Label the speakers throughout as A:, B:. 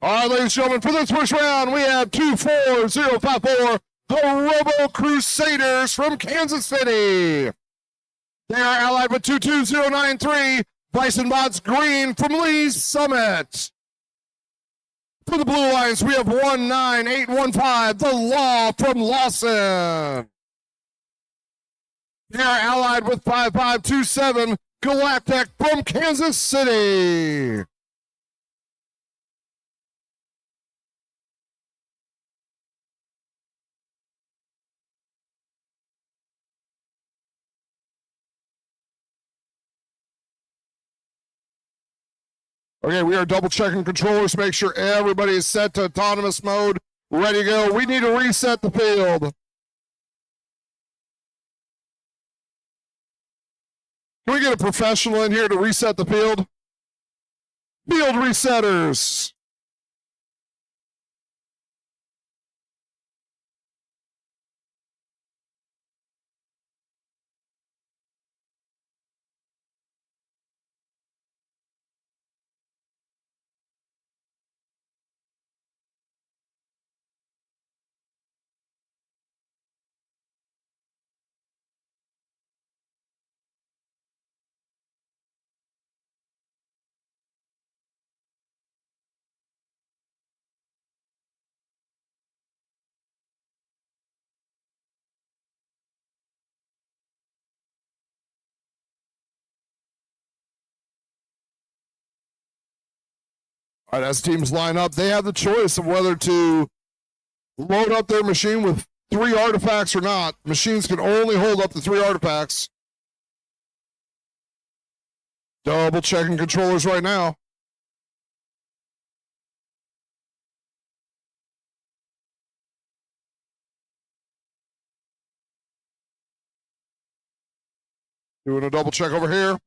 A: All right, ladies and gentlemen, for this first round, we have 24054, the Robo Crusaders from Kansas City. They are allied with 22093, Bison Bots Green from Lee's Summit. For the Blue Lions, we have 19815, the Law from Lawson. They are allied with 5527, Galactic from Kansas City. Okay, we are double checking controllers, make sure everybody is set to autonomous mode, ready to go. We need to reset the field. Can we get a professional in here to reset the field? Field resetters. All right, as teams line up, they have the choice of whether to load up their machine with 3 artifacts or not. Machines can only hold up to 3 artifacts. Double checking controllers right now. Doing a double check over here.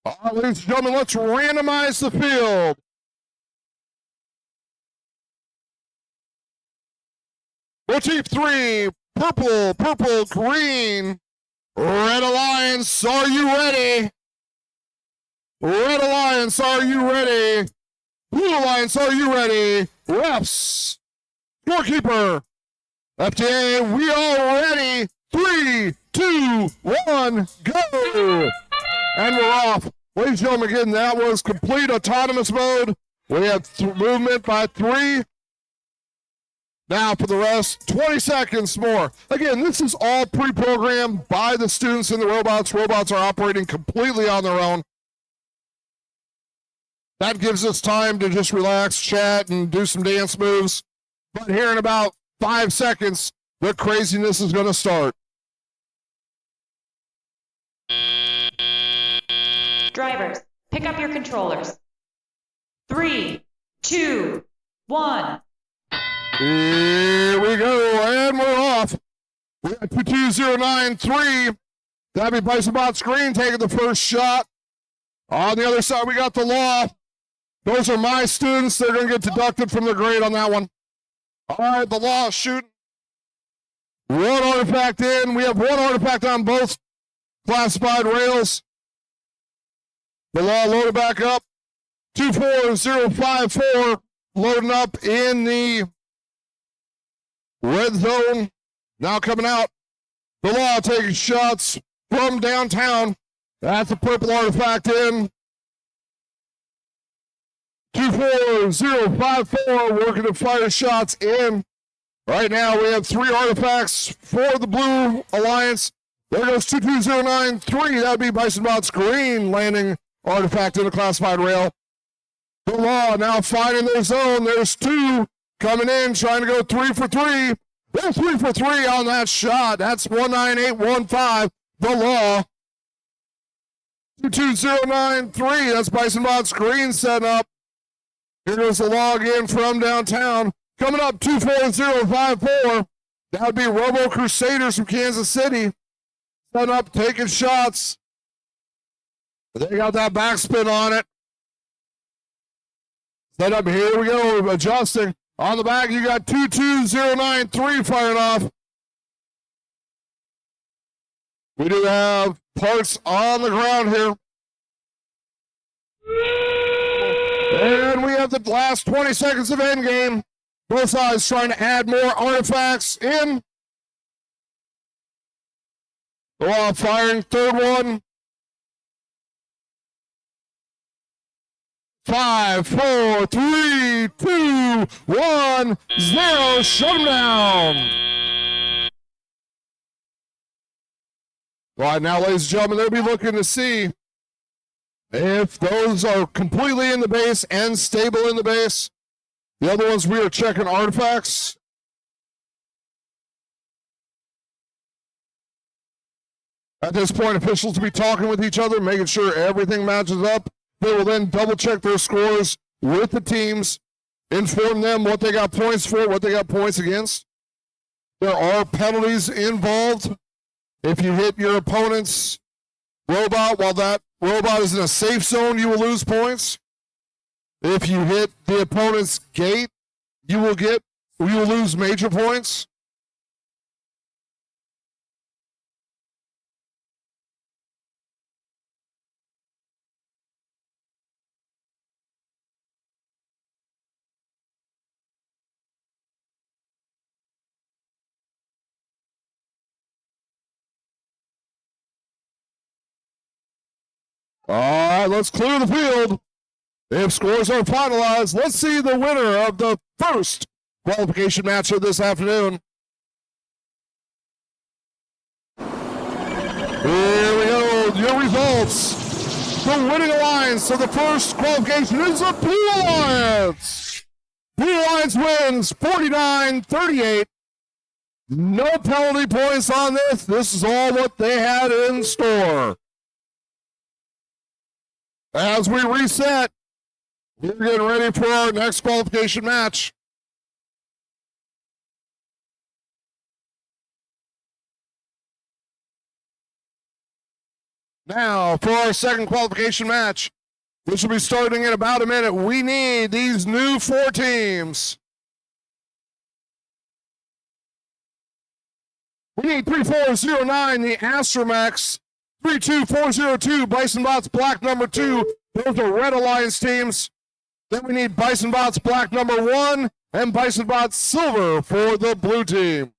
A: All right, ladies and gentlemen, let's randomize the field. Motif 3, purple, green. Red Alliance, are you ready? Red Alliance, are you ready? Blue Alliance, are you ready? Refs, scorekeeper, FTA, we are ready. 3, 2, 1, go! And we're off. Ladies and gentlemen, again, that was complete autonomous mode. We have movement by 3. Now for the rest, 20 seconds more. Again, this is all pre-programmed by the students and the robots. Robots are operating completely on their own. That gives us time to just relax, chat, and do some dance moves. But here in about 5 seconds, the craziness is going to start.
B: Drivers, pick up your controllers. 3, 2, 1.
A: Here we go, and we're off. We got 22093. That'd be Bison Bots Green taking the first shot. On the other side, we got the Law. Those are my students. They're going to get deducted from the grade on that one. All right, the Law shooting. 1 artifact in. We have 1 artifact on both classified rails. The Law loaded back up. 24054 loading up in the red zone. Now coming out. The Law taking shots from downtown. That's a purple artifact in. 24054 working to fire shots in. Right now we have 3 artifacts for the Blue Alliance. There goes 22093. That'd be Bison Bots Green landing artifact in the classified rail. The Law now finding their zone. There's 2 coming in, trying to go 3 for 3. They're 3 for 3 on that shot. That's 19815. The Law. 22093. That's Bison Bots Green setting up. Here goes the Law again from downtown. Coming up 24054. That would be Robo Crusaders from Kansas City. Setting up, taking shots. They got that backspin on it. Set up, here we go, adjusting. On the back, you got 22093 firing off. We do have parts on the ground here. And we have the last 20 seconds of endgame. Both sides trying to add more artifacts in. Go off firing, third one. 5, 4, 3, 2, 1, 0. Shut them down. All right, now, ladies and gentlemen, they'll be looking to see if those are completely in the base and stable in the base. The other ones, we are checking artifacts. At this point, officials will be talking with each other, making sure everything matches up. They will then double check their scores with the teams, inform them what they got points for, what they got points against. There are penalties involved. If you hit your opponent's robot while that robot is in a safe zone, you will lose points. If you hit the opponent's gate, you will lose major points. All right, let's clear the field. If scores are finalized, let's see the winner of the first qualification match of this afternoon. Here we go, your results. The winning alliance of the first qualification is the Blue Alliance. Blue Alliance wins 49-38. No penalty points on this. This is all what they had in store. As we reset, we're getting ready for our next qualification match. Now, for our second qualification match, which will be starting in about a minute, we need these new 4 teams. We need 3409, the Astromex, 32402, Bison Bots Black number 2. Those are Red Alliance teams. Then we need Bison Bots Black number 1 and Bison Bots Silver for the blue team.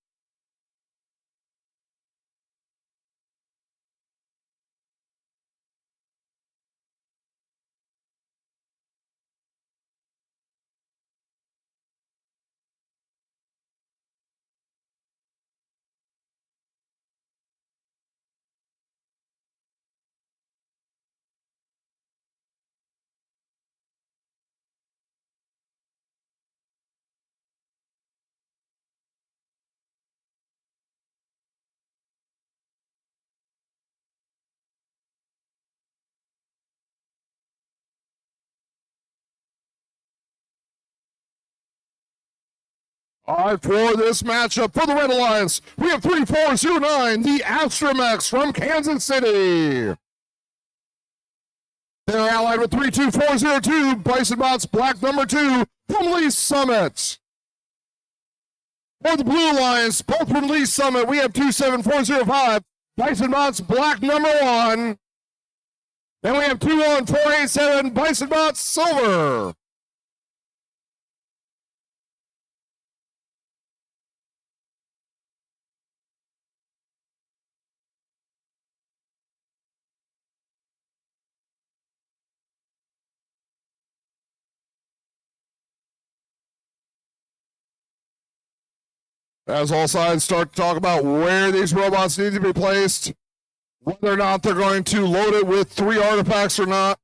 A: All right, for this matchup for the Red Alliance, we have 3409, the Astromex from Kansas City. They're allied with 32402, Bison Bots Black number 2 from Lee Summit. For the Blue Alliance, both from Lee Summit, we have 27405, Bison Bots Black number 1. Then we have 21487, Bison Bots Silver. As all sides start to talk about where these robots need to be placed, whether or not they're going to load it with 3 artifacts or not.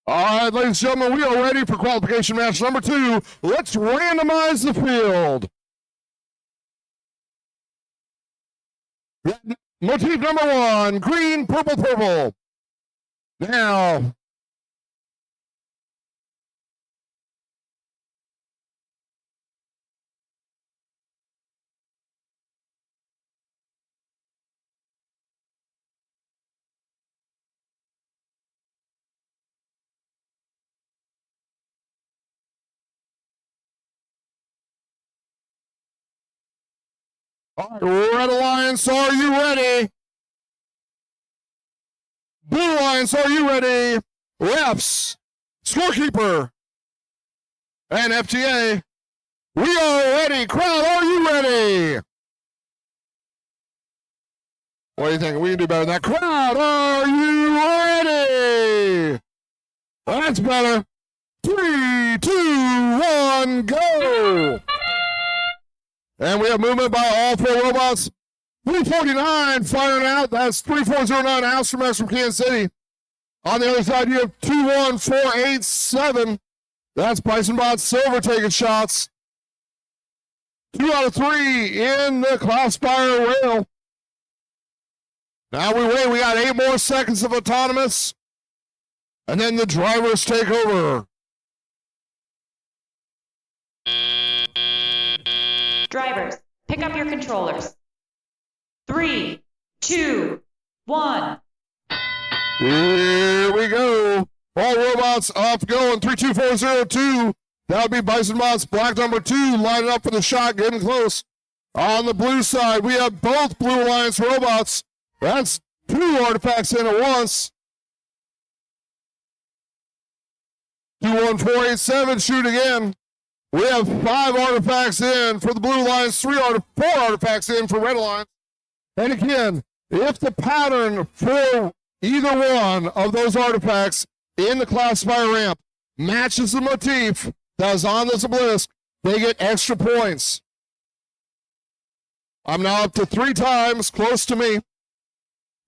A: All right, ladies and gentlemen, we are ready for qualification match number 2. Let's randomize the field. Motif number 1, green, purple, purple. Now, all right, Red Alliance, are you ready? Blue Alliance, are you ready? Refs, scorekeeper, and FTA, we are ready. Crowd, are you ready? What do you think? We can do better than that. Crowd, are you ready? That's better. 3, 2, 1, go! And we have movement by all 4 robots. 349 firing out. That's 3409 Astronauts from Kansas City. On the other side, you have 21487. That's Bison Bot Silver taking shots. 2 out of 3 in the Cloudspire rail. Now we wait. We got 8 more seconds of autonomous. And then the drivers take over.
B: Drivers, pick up your controllers. 3, 2, 1.
A: Here we go. All robots off going. 32402. That would be Bison Bots Black number 2 lining up for the shot, getting close. On the blue side, we have both Blue Alliance robots. That's 2 artifacts in at once. 21487, shoot again. We have 5 artifacts in for the Blue Alliance, 4 artifacts in for Red Alliance. And again, if the pattern for either one of those artifacts in the Cloudspire ramp matches the motif that is on this obelisk, they get extra points. I'm now up to 3 times, close to me.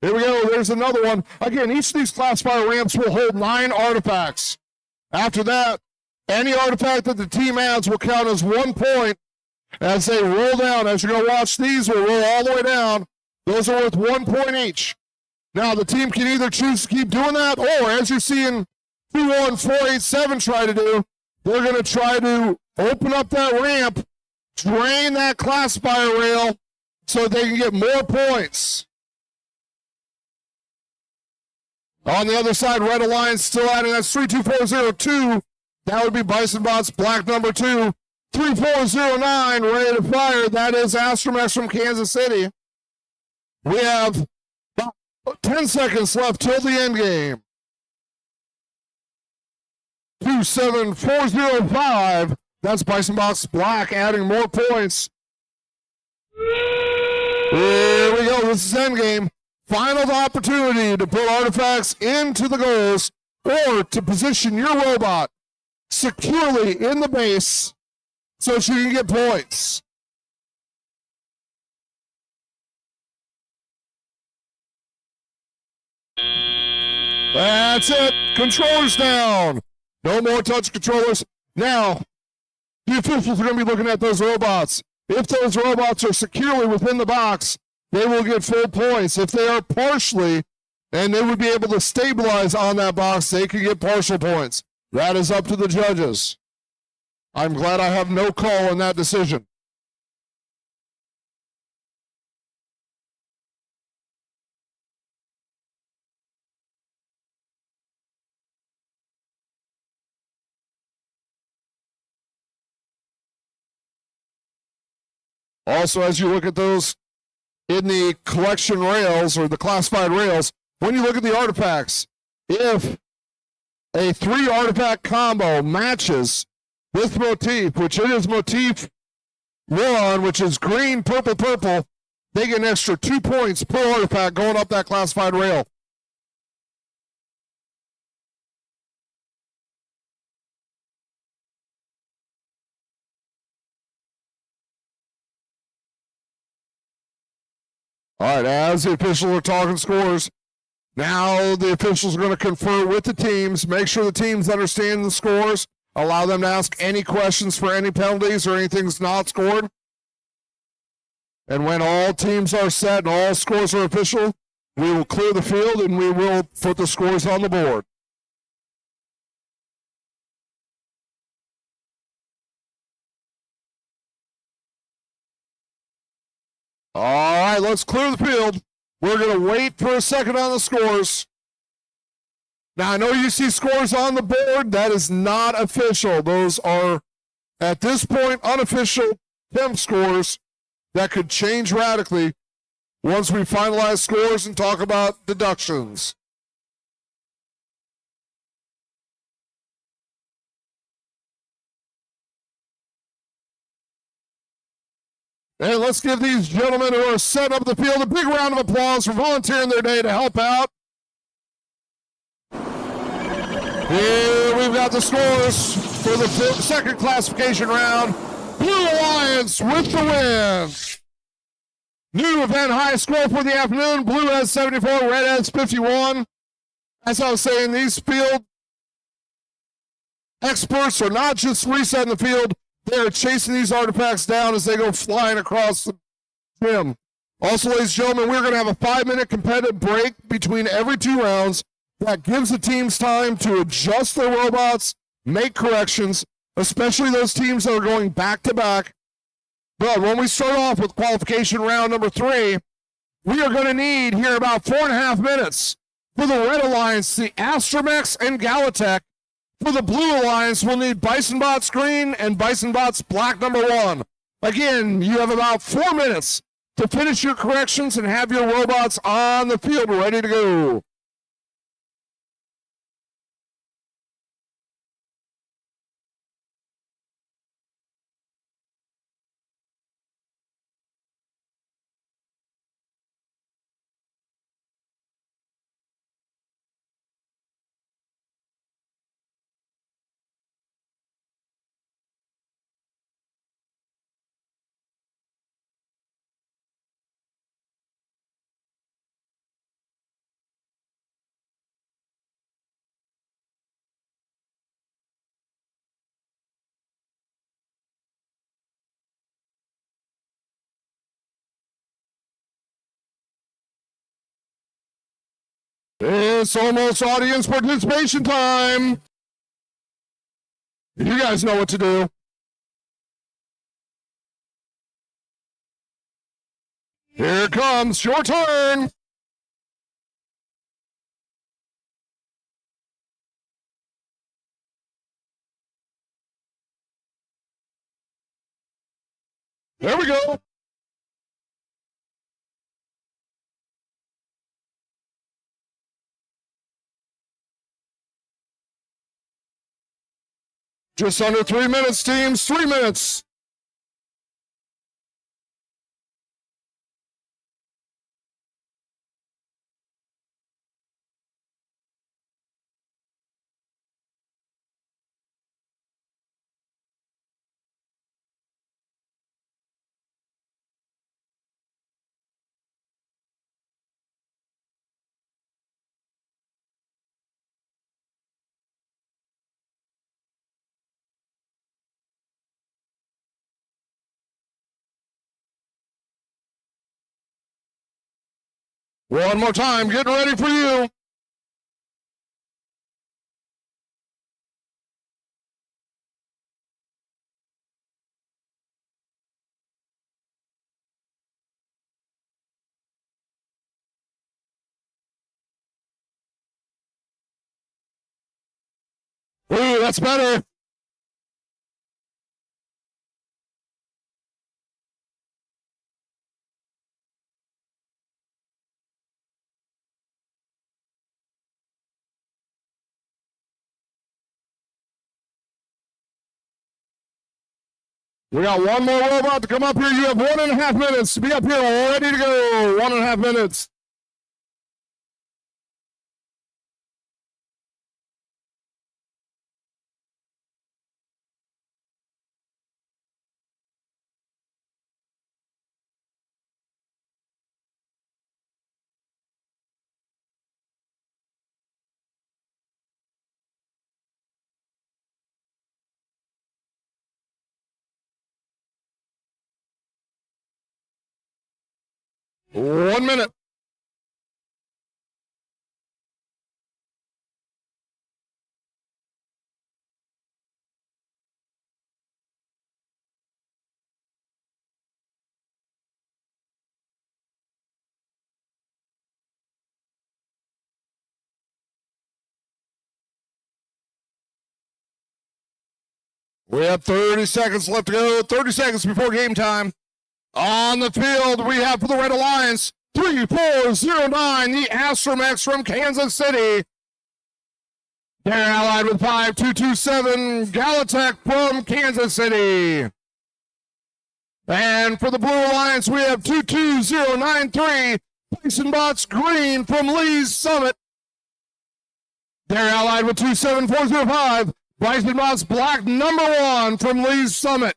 A: Here we go, there's another one. Again, each of these Cloudspire ramps will hold 9 artifacts. After that, any artifact that the team adds will count as 1 point as they roll down. As you're going to watch, these will roll all the way down. Those are worth 1 point each. Now, the team can either choose to keep doing that, or as you're seeing 21487 try to do, they're going to try to open up that ramp, drain that Cloudspire rail so they can get more points. On the other side, Red Alliance still adding. That's 32402. That would be Bison Bots Black number 2. 3409 ready to fire. That is Astromex from Kansas City. We have about 10 seconds left till the end game. 27405. That's Bison Bots Black adding more points. Here we go. This is end game. Final opportunity to put artifacts into the goals or to position your robot securely in the base so she can get points. That's it. Controllers down. No more touch controllers. Now, the officials are going to be looking at those robots. If those robots are securely within the box, they will get full points. If they are partially, and they would be able to stabilize on that box, they can get partial points. That is up to the judges. I'm glad I have no call in that decision. Also, as you look at those in the collection rails or the classified rails, when you look at the artifacts, if a 3 artifact combo matches with motif, which it is motif 1, which is green, purple, purple, they get an extra 2 points per artifact going up that classified rail. All right, as the officials are talking scores, Now the officials are going to confer with the teams, make sure the teams understand the scores, allow them to ask any questions for any penalties or anything's not scored. And when all teams are set and all scores are official, we will clear the field and we will put the scores on the board. All right, let's clear the field. We're going to wait for a second on the scores. Now, I know you see scores on the board. That is not official. Those are, at this point, unofficial temp scores that could change radically once we finalize scores and talk about deductions. And let's give these gentlemen who are setting up the field a big round of applause for volunteering their day to help out. Here we've got the scores for the second classification round. Blue Alliance with the win. New event high score for the afternoon. Blue has 74, red has 51. As I was saying, these field experts are not just resetting the field, they are chasing these artifacts down as they go flying across the gym. Also, ladies and gentlemen, we're going to have a 5-minute competitive break between every 2 rounds. That gives the teams time to adjust their robots, make corrections, especially those teams that are going back-to-back. But when we start off with qualification round number 3, we are going to need here about 4.5 minutes. For the Red Alliance, the Astromex and Galatech. For the Blue Alliance, we'll need BisonBots Green and BisonBots Black number 1. Again, you have about 4 minutes to finish your corrections and have your robots on the field ready to go. It's almost audience participation time. You guys know what to do. Here it comes, your turn. There we go. Just under 3 minutes, teams. 3 minutes. One more time, getting ready for you. Ooh, that's better. We got one more robot to come up here. You have 1.5 minutes to be up here ready to go. 1.5 minutes. 1 minute. We have 30 seconds left to go. 30 seconds before game time. On the field, we have for the Red Alliance, 3409, the Astromechs from Kansas City. They're allied with 5227, Galatech from Kansas City. And for the Blue Alliance, we have 22093, Tyson Bots Green from Lee's Summit. They're allied with 27405, Bryson Bots Black #1 from Lee's Summit.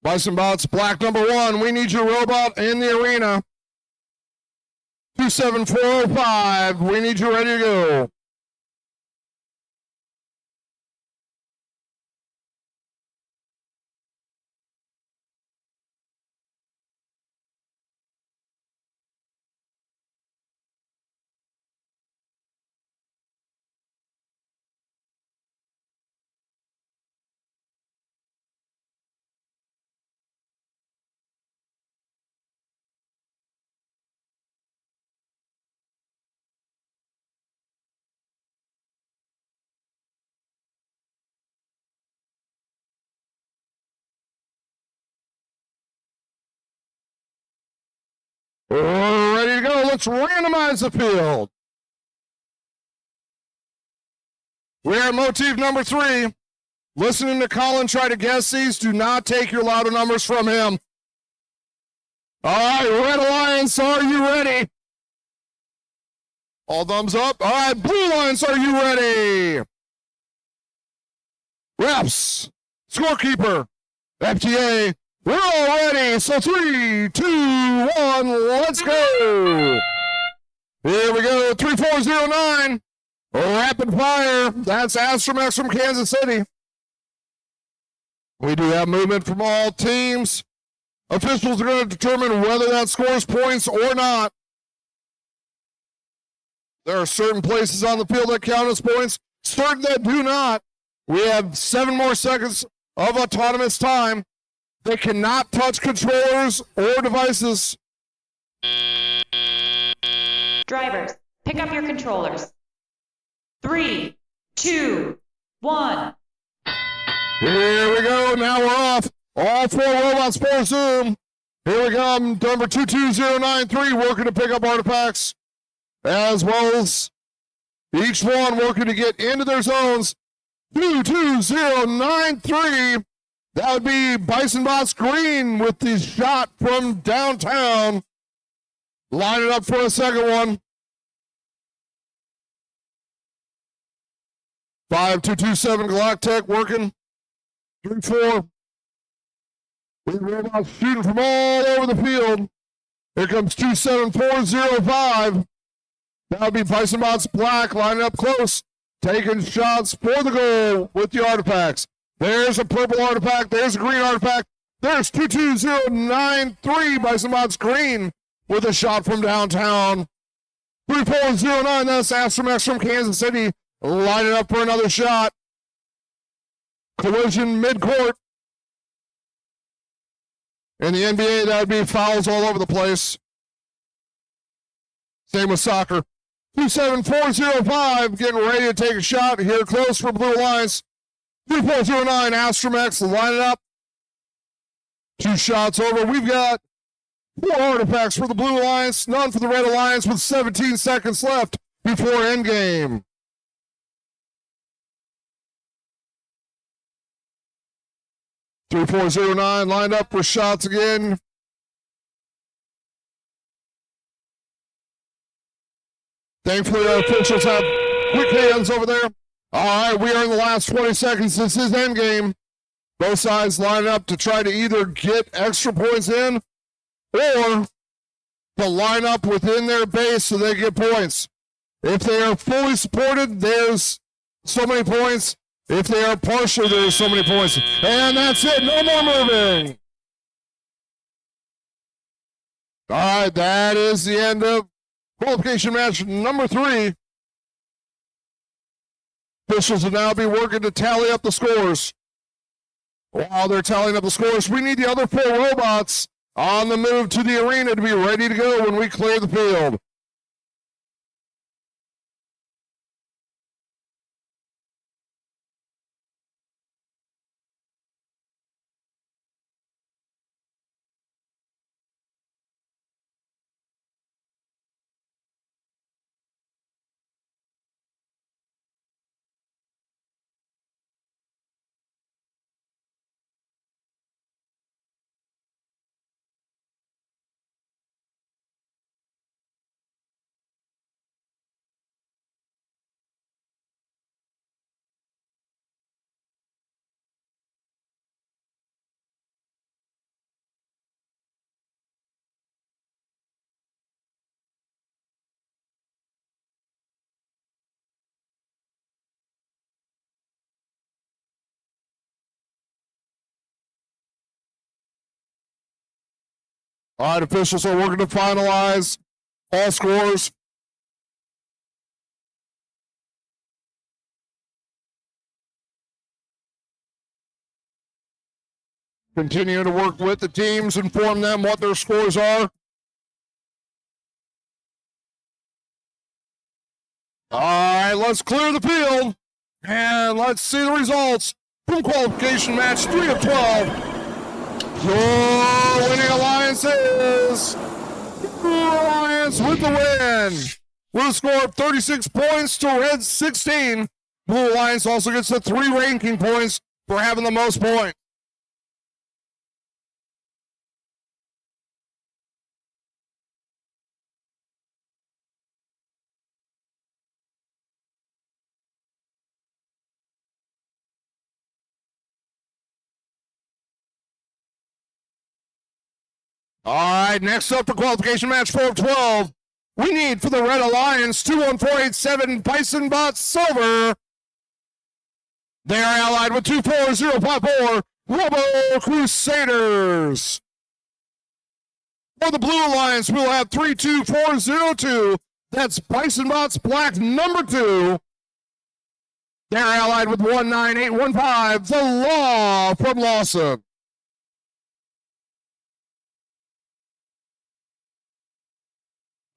A: Bison Bots, Black #1, we need your robot in the arena. 27405, we need you ready to go. We're ready to go. Let's randomize the field. We're at motif number 3. Listening to Colin try to guess these. Do not take your louder numbers from him. All right, Red Alliance, are you ready? All thumbs up. All right, Blue Alliance, are you ready? Reps, scorekeeper, FTA, we're all ready. So 3, 2, 1, let's go. Here we go, 3409. Rapid fire. That's Astromechs from Kansas City. We do have movement from all teams. Officials are going to determine whether that scores points or not. There are certain places on the field that count as points, certain that do not. We have 7 more seconds of autonomous time. They cannot touch controllers or devices.
B: Drivers, pick up your controllers. 3, 2, 1.
A: Here we go. Now we're off. All 4 robots for Zoom. Here we go. Number 22093 working to pick up artifacts, as well as each one working to get into their zones. 22093. That would be Bison Bots Green with the shot from downtown. Line it up for a second one. 5227 Galactech working. 3-4. We have robots shooting from all over the field. Here comes 27405. That would be Bison Bots Black lining up close, taking shots for the goal with the artifacts. There's a purple artifact. There's a green artifact. There's 22093 Bison Bots Green with a shot from downtown. 3409, that's Astromechs from Kansas City lining up for another shot. Collision midcourt. In the NBA, that would be fouls all over the place. Same with soccer. 27405 getting ready to take a shot here close for Blue Alliance. 3409 Astromechs lining up. 2 shots over. We've got 4 artifacts for the Blue Alliance, none for the Red Alliance with 17 seconds left before endgame. 3409 lined up for shots again. Thankfully, our officials have quick hands over there. All right, we are in the last 20 seconds. This is endgame. Both sides line up to try to either get extra points in or to line up within their base so they get points. If they are fully supported, there's so many points. If they are partial, there's so many points. And that's it. No more moving. All right, that is the end of qualification match number 3. Officials will now be working to tally up the scores. While they're tallying up the scores, we need the other 4 robots on the move to the arena to be ready to go when we clear the field. All right, officials are working to finalize all scores. Continue to work with the teams, inform them what their scores are. All right, let's clear the field, and let's see the results from qualification match 3 of 12. Your winning alliance is Blue Alliance with the win. With a score of 36 points to Red's 16. Blue Alliance also gets the 3 ranking points for having the most points. All right, next up for qualification match 4 of 12. We need for the Red Alliance 21487 Bison Bot Silver. They are allied with 24054 Robo Crusaders. For the Blue Alliance, we'll have 32402. That's Bison Bots Black number 2. They're allied with 19815, the Law from Lawson.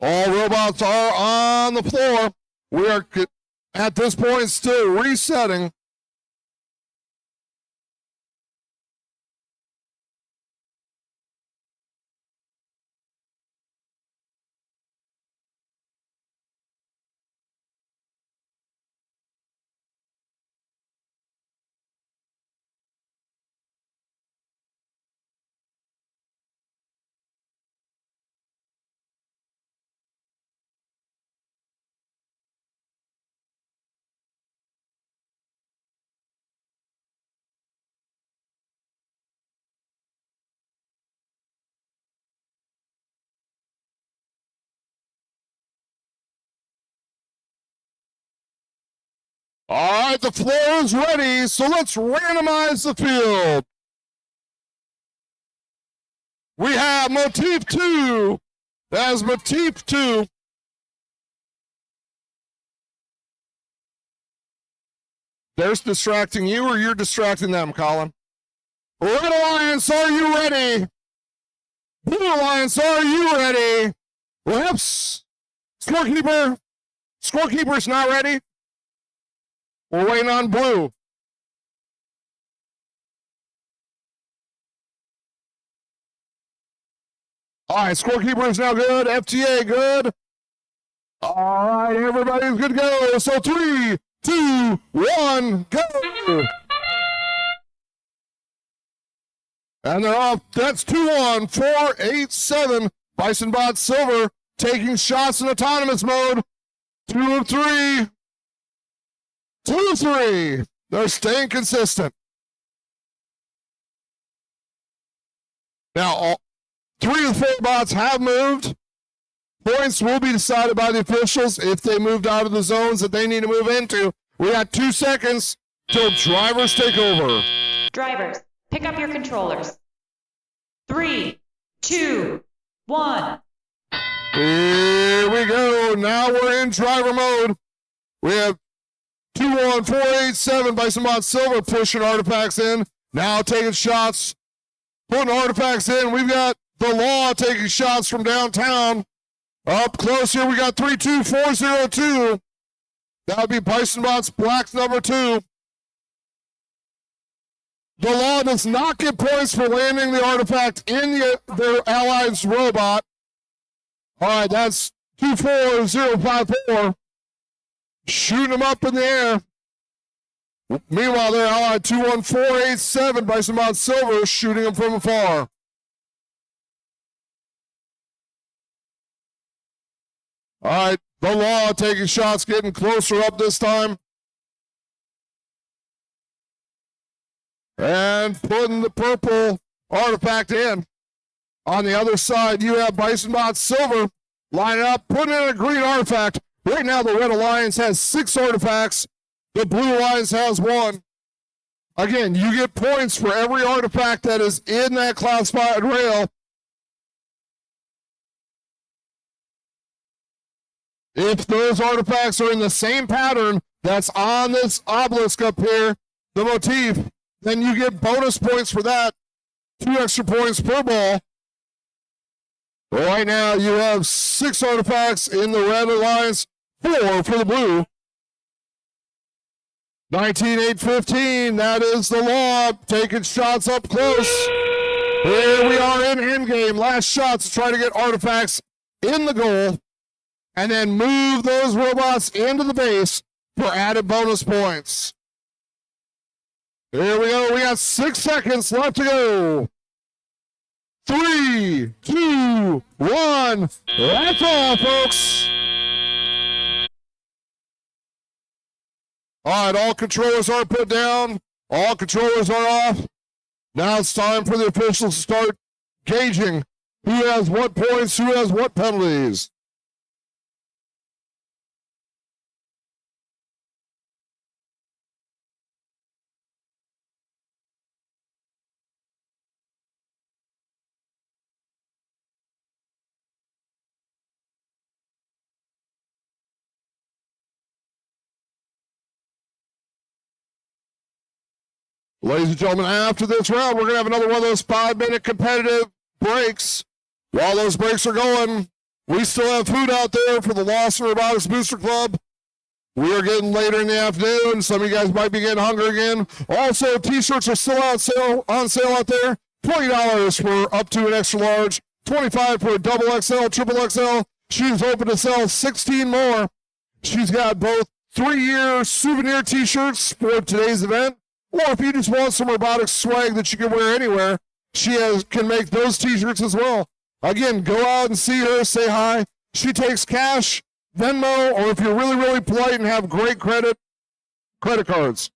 A: All robots are on the floor. We are at this point still resetting. All right, the floor is ready, so let's randomize the field. We have Motif 2. That's Motif 2. They're distracting you, or you're distracting them, Colin? Red Alliance, are you ready? Blue Alliance, are you ready? Whoops. Scorekeeper. Scorekeeper's not ready. We're waiting on Blue. All right, scorekeeper is now good. FTA good. All right, everybody's good to go. So 3, 2, 1, go. And they're off. That's 21487. Bison Bot Silver taking shots in autonomous mode. 2 of 3. 2 of 3. They're staying consistent. Now, all 3 of the 4 bots have moved. Points will be decided by the officials if they moved out of the zones that they need to move into. We got 2 seconds till drivers take over.
B: Drivers, pick up your controllers. 3, 2, 1.
A: Here we go. Now we're in driver mode. We have 21487 Bison Bot Silver pushing artifacts in. Now taking shots, putting artifacts in. We've got the Law taking shots from downtown. Up close here, we got 32402. That would be Bison Bot's Black number 2. The Law does not get points for landing the artifact in their allied's robot. All right, that's 24054. Shooting them up in the air. Meanwhile, their allied 21487 Bison Bot Silver shooting them from afar. All right, the Law taking shots, getting closer up this time. And putting the purple artifact in. On the other side, you have Bison Bot Silver lining up, putting in a green artifact. Right now, the Red Alliance has 6 artifacts. The Blue Alliance has 1. Again, you get points for every artifact that is in that classified rail. If those artifacts are in the same pattern that's on this obelisk up here, the motif, then you get bonus points for that. 2 extra points per ball. Right now, you have 6 artifacts in the Red Alliance, 4 for the Blue. 19815, that is the Law, taking shots up close. Here we are in endgame. Last shots to try to get artifacts in the goal, and then move those robots into the base for added bonus points. Here we go. We got 6 seconds left to go. 3, 2, 1. That's all, folks. All right, all controllers are put down. All controllers are off. Now it's time for the officials to start gauging who has what points, who has what penalties. Ladies and gentlemen, after this round, we're going to have another one of those 5-minute competitive breaks. While those breaks are going, we still have food out there for the Lawson Robotics Booster Club. We are getting later in the afternoon. Some of you guys might be getting hungry again. Also, T-shirts are still on sale out there. $20 for up to an extra large. $25 for a double XL, triple XL. She's open to sell 16 more. She's got both 3-year souvenir T-shirts for today's event. Or if you just want some robotics swag that you can wear anywhere, she can make those T-shirts as well. Again, go out and see her, say hi. She takes cash, Venmo, or if you're really, really polite and have great credit cards.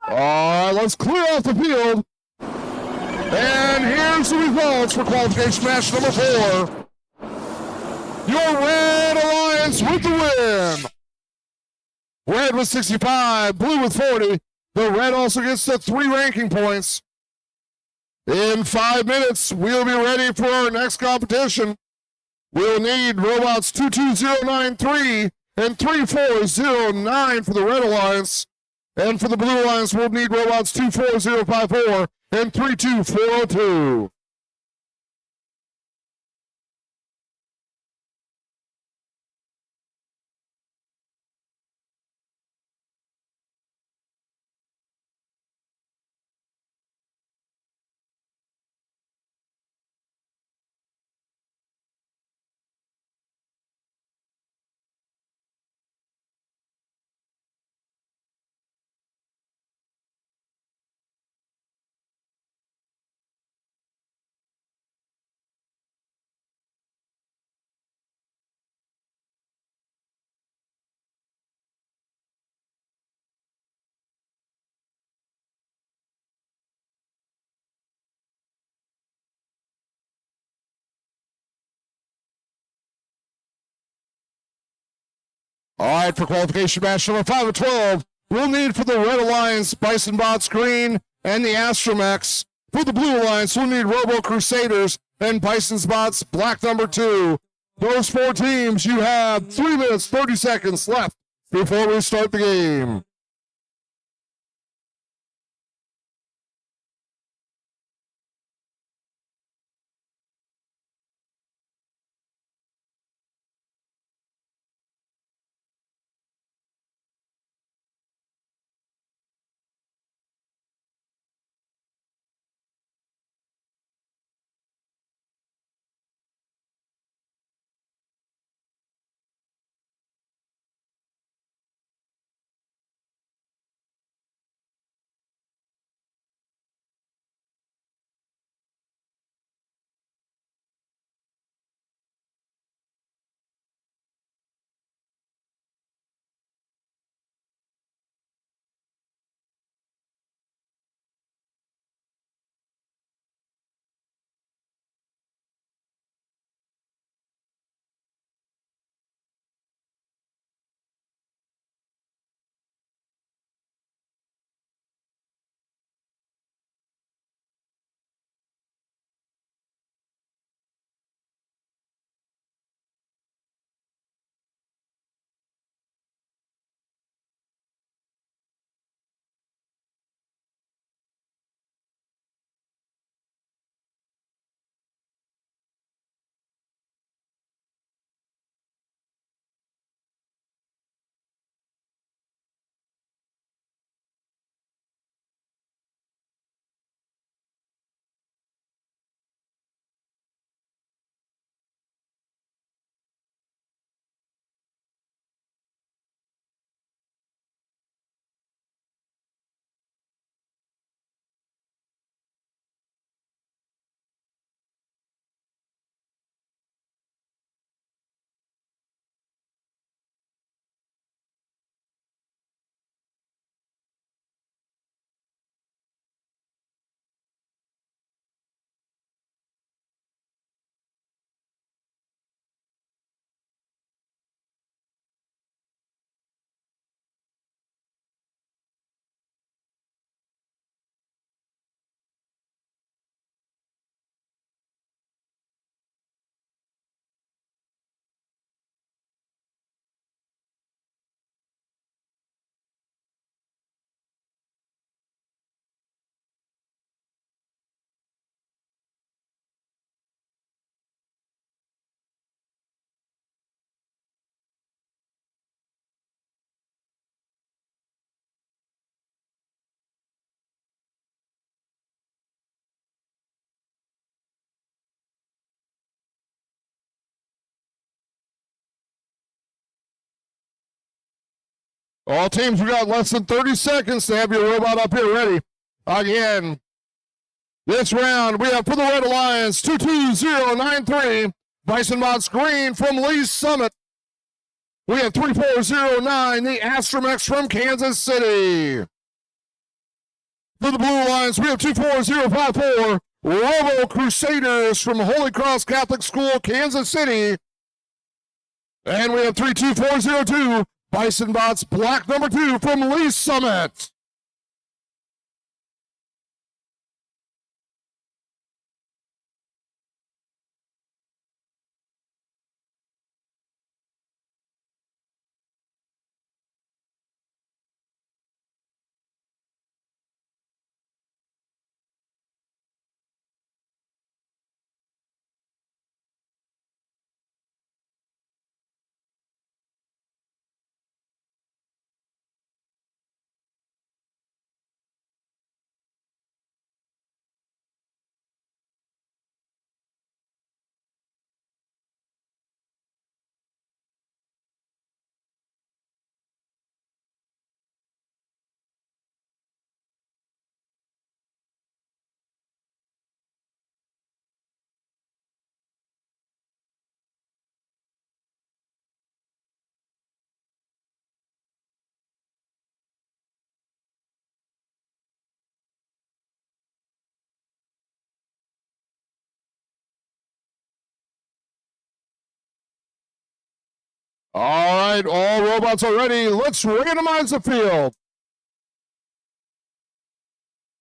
A: All right, let's clear off the field. And here's the results for qualification match number 4. Your Red Alliance with the win. Red with 65, Blue with 40. The Red also gets the 3 ranking points. In 5 minutes, we'll be ready for our next competition. We'll need robots 22093 and 3409 for the Red Alliance. And for the Blue Alliance, we'll need robots 24054 and 32402. All right, for qualification match number 5 of 12, we'll need for the Red Alliance, Bison Bots Green, and the Astromex. For the Blue Alliance, we'll need Robo Crusaders and Bison Bots Black number 2. Those 4 teams, you have 3 minutes, 30 seconds left before we start the game. All teams, we got less than 30 seconds to have your robot up here ready. Again, this round, we have for the Red Alliance, 22093, Bison Bots Green from Lee's Summit. We have 3409, the Astromex from Kansas City. For the Blue Alliance, we have 24054, Robo Crusaders from Holy Cross Catholic School, Kansas City. And we have 32402, Bison Bots Black number 2 from Lee's Summit. All right, all robots are ready. Let's randomize the field.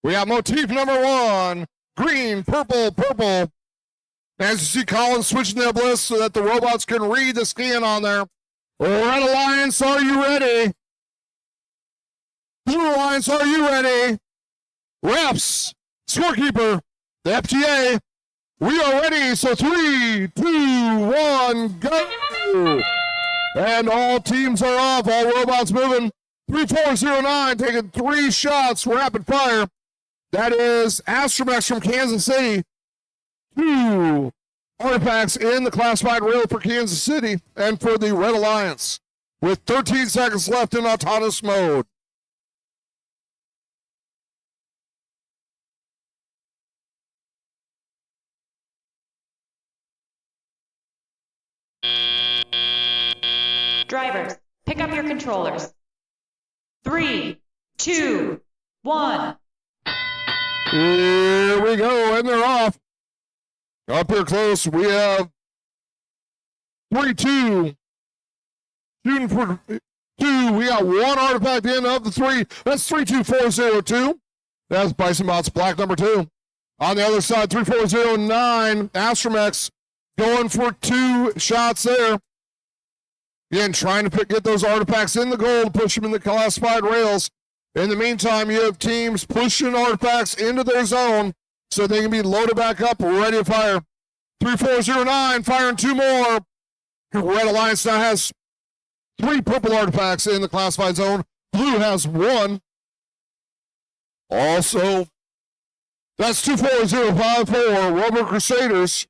A: We have motif number 1, green, purple, purple. As you see, Colin switching the list so that the robots can read the scan on there. Red Alliance, are you ready? Blue Alliance, are you ready? Refs, scorekeeper, the FTA, we are ready. So 3, 2, 1, go. And all teams are off, all robots moving. 3409 taking 3 shots, rapid fire. That is Astromex from Kansas City. 2 artifacts in the classified rail for Kansas City and for the Red Alliance with 13 seconds left in autonomous mode.
B: Drivers, pick up your controllers. 3, 2, 1.
A: Here we go, and they're off. Up here close, we have 3-2. Shooting for 2. We got 1 artifact in of the 3. That's 32402. That's Bison Bots Black number 2. On the other side, 3409. Astromex going for 2 shots there. Again, trying to get those artifacts in the goal to push them in the classified rails. In the meantime, you have teams pushing artifacts into their zone so they can be loaded back up, ready to fire. 3409, firing 2 more. Red Alliance now has 3 purple artifacts in the classified zone. Blue has 1. Also, that's 24054, Rubber Crusaders.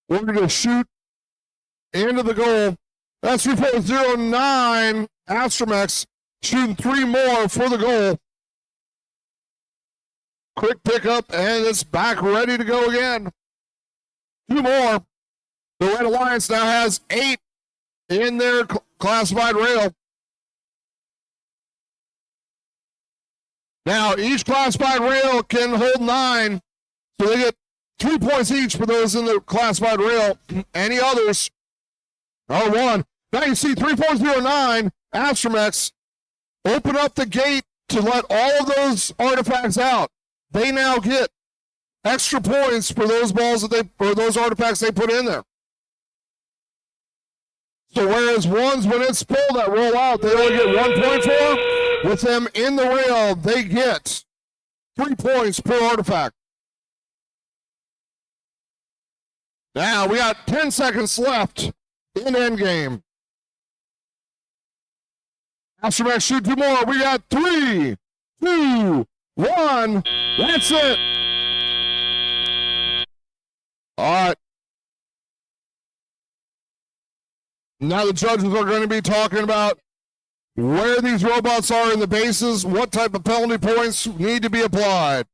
A: We're going to shoot into the goal. That's 3409, Astromex, shooting 3 more for the goal. Quick pickup, and it's back ready to go again. 2 more. The Red Alliance now has 8 in their classified rail. Now, each classified rail can hold 9, so they get 3 points each for those in the classified rail. Any others are 1. Now you see 3409, Astromex, open up the gate to let all of those artifacts out. They now get extra points for those balls or those artifacts they put in there. So whereas ones, when it's pulled that roll out, they only get 1 point for, with them in the rail, they get 3 points per artifact. Now we got 10 seconds left in endgame. Astromex shoot 2 more. We got 3, 2, 1. That's it. All right. Now the judges are going to be talking about where these robots are in the bases, what type of penalty points need to be applied.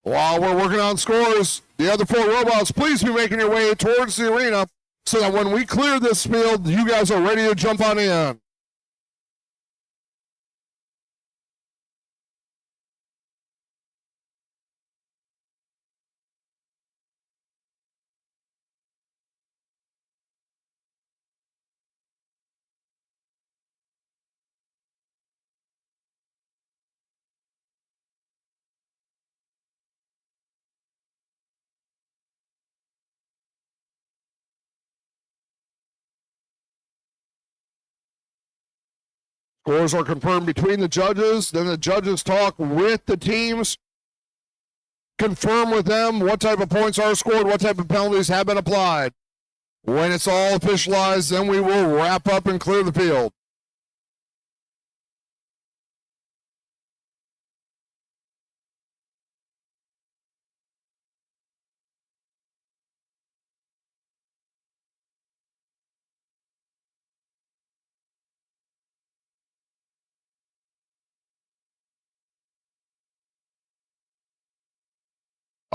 A: While we're working on scores, the other 4 robots, please be making your way towards the arena so that when we clear this field, you guys are ready to jump on in. Scores are confirmed between the judges. Then the judges talk with the teams, confirm with them what type of points are scored, what type of penalties have been applied. When it's all officialized, then we will wrap up and clear the field.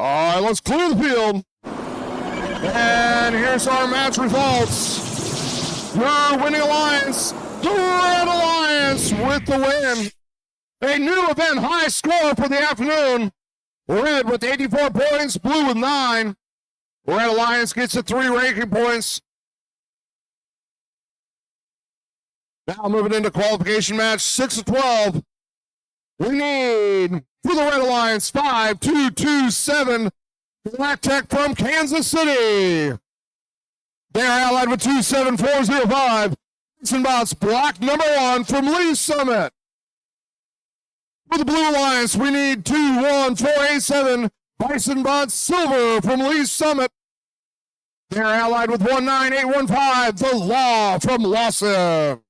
A: All right, let's clear the field. And here's our match results. Your winning alliance, the Red Alliance, with the win. A new event high score for the afternoon. Red with 84 points, blue with 9. Red Alliance gets the 3 ranking points. Now moving into qualification match 6 of 12. We need for the Red Alliance 5227 Black Tech from Kansas City. They are allied with 27405. Bison Bots Black number 1 from Lee Summit. For the Blue Alliance, we need 21487 Bison Bots Silver from Lee Summit. They're allied with 19815 The Law from Lawson.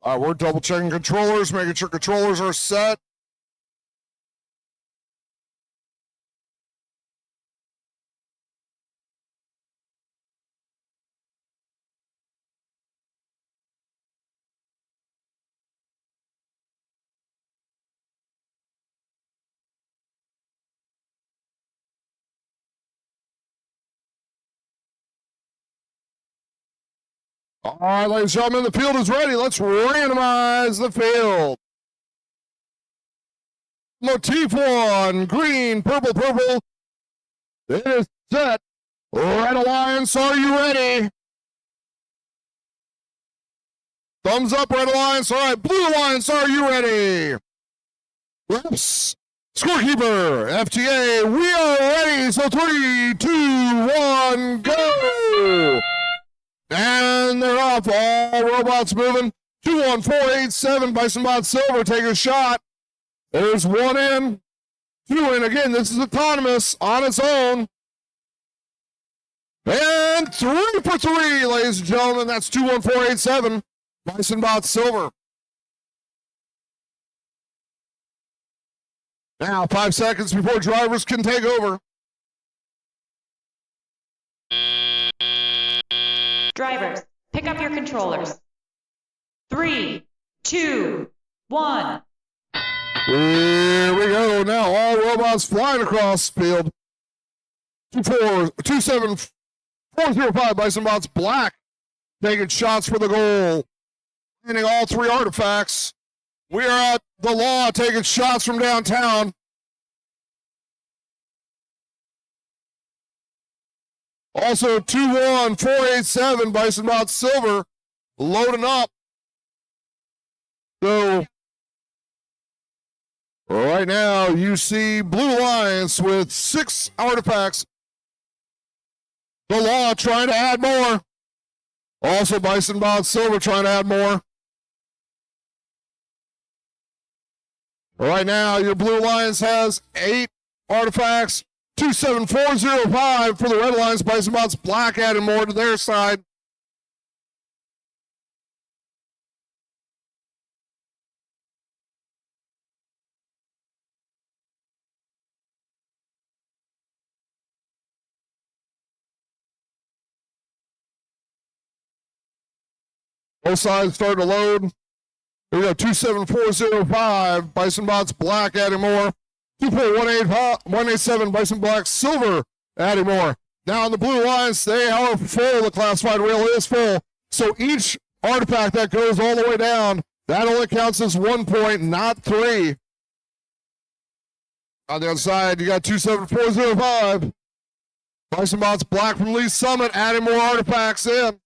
A: We're double checking controllers, making sure controllers are set. All right, ladies and gentlemen, the field is ready. Let's randomize the field. Motif 1, green, purple, purple. It is set. Red Alliance, are you ready? Thumbs up, Red Alliance. All right, Blue Alliance, are you ready? Reps, scorekeeper, FTA, we are ready. So 3, 2, 1, go. And they're off. All robots moving. 21487, Bison Bot Silver taking a shot. There's 1 in, 2 in. Again, this is autonomous on its own. And 3 for 3, ladies and gentlemen. That's 21487, Bison Bot Silver. Now, 5 seconds before drivers can take over.
B: Drivers, pick up your controllers. 3, 2, 1.
A: Here we go. Now all robots flying across the field. 27405 Bison Bots Black taking shots for the goal. Landing all 3 artifacts. We are at the Law taking shots from downtown. Also 21487 Bison Bots Silver loading up. So right now you see Blue Alliance with 6 artifacts. The Law trying to add more. Also Bison Bots Silver trying to add more. Right now your Blue Alliance has 8 artifacts. 27405 for the Red Alliance. Bison Bots Black adding more to their side. Both sides start to load. Here we go, 27405. Bison Bots Black adding more. 24187 Bison Black Silver adding more. Now on the Blue Alliance, they are full. The classified rail is full. So each artifact that goes all the way down, that only counts as 1 point, not 3. On the outside, you got 27405. Bison Bots Black from Lee Summit, adding more artifacts in.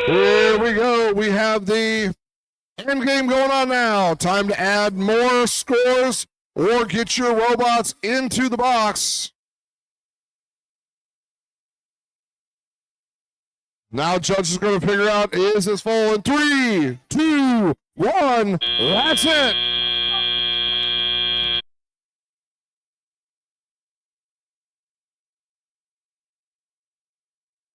A: Here we go. We have the end game going on now. Time to add more scores or get your robots into the box. Now judges are going to figure out, is this full in 3, 2, 1. That's it.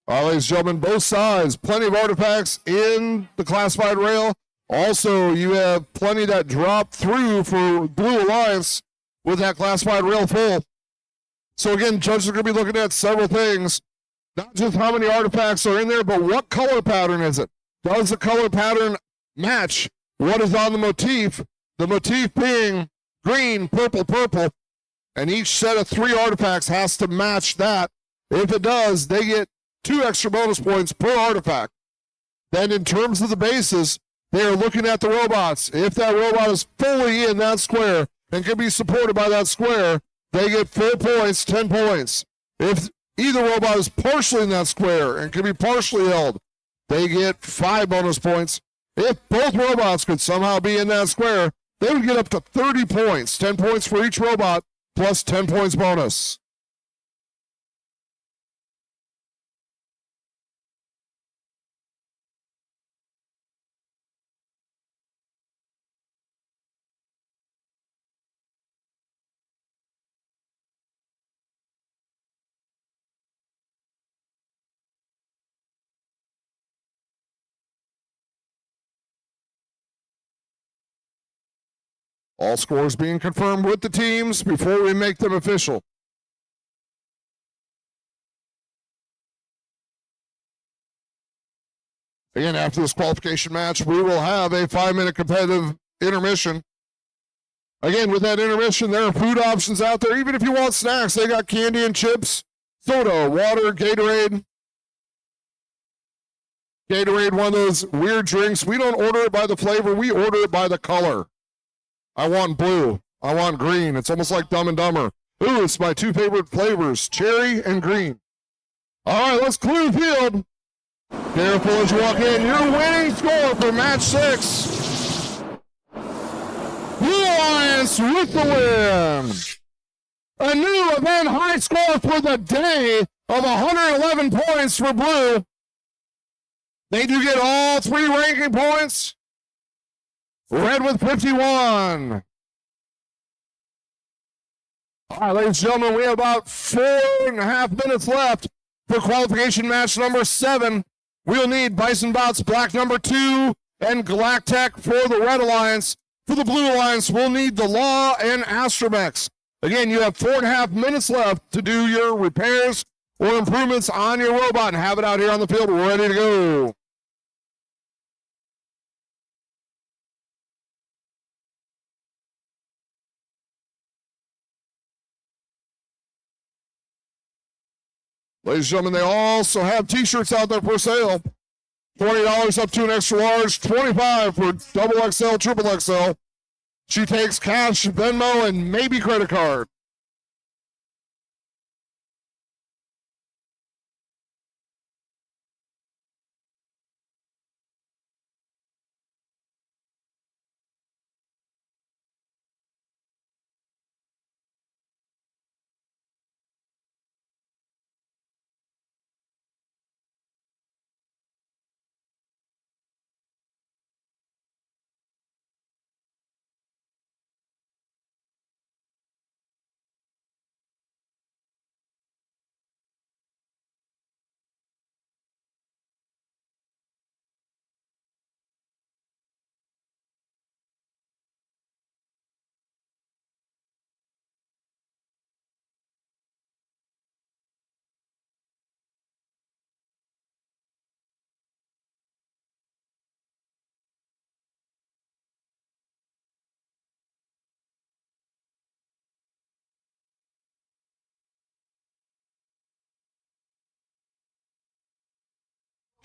A: All right, ladies and gentlemen, both sides, plenty of artifacts in the classified rail. Also, you have plenty that drop through for Blue Alliance with that classified rail full. So again, judges are going to be looking at several things. Not just how many artifacts are in there, but what color pattern is it? Does the color pattern match what is on the motif? The motif being green, purple, purple. And each set of 3 artifacts has to match that. If it does, they get 2 extra bonus points per artifact. Then in terms of the bases, they are looking at the robots. If that robot is fully in that square and can be supported by that square, they get 4 points, 10 points. If either robot is partially in that square and can be partially held, they get 5 bonus points. If both robots could somehow be in that square, they would get up to 30 points, 10 points for each robot, plus 10 points bonus. All scores being confirmed with the teams before we make them official. Again, after this qualification match, we will have a 5-minute competitive intermission. Again, with that intermission, there are food options out there. Even if you want snacks, they got candy and chips, soda, water, Gatorade. Gatorade, one of those weird drinks. We don't order it by the flavor. We order it by the color. I want blue. I want green. It's almost like Dumb and Dumber. Ooh, it's my 2 favorite flavors, cherry and green. All right, let's clear the field. Careful as you walk in. Your winning score for match 6. Blue Alliance with the win. A new event high score for the day of 111 points for Blue. They do get all 3 ranking points. Red with 51. All right, ladies and gentlemen, we have about 4.5 minutes left for qualification match number 7. We'll need Bison Bots Black number 2 and Galactech for the Red Alliance. For the Blue Alliance, we'll need the Law and Astromex. Again, you have 4.5 minutes left to do your repairs or improvements on your robot and have it out here on the field ready to go. Ladies and gentlemen, they also have t-shirts out there for sale. $20 up to an extra large, $25 for double XL, triple XL. She takes cash, Venmo, and maybe credit card.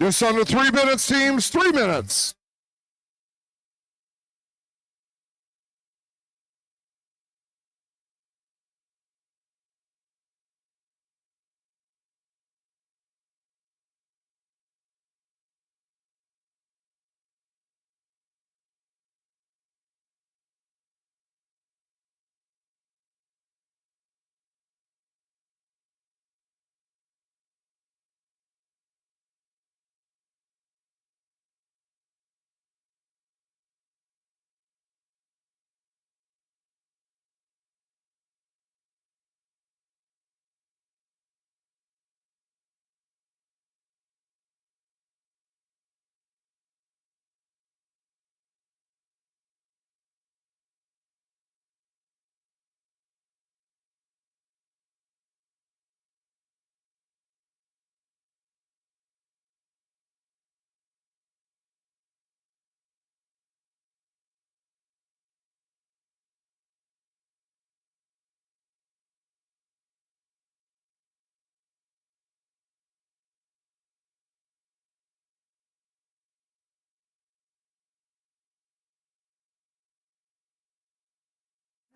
A: Just under 3 minutes, teams, 3 minutes.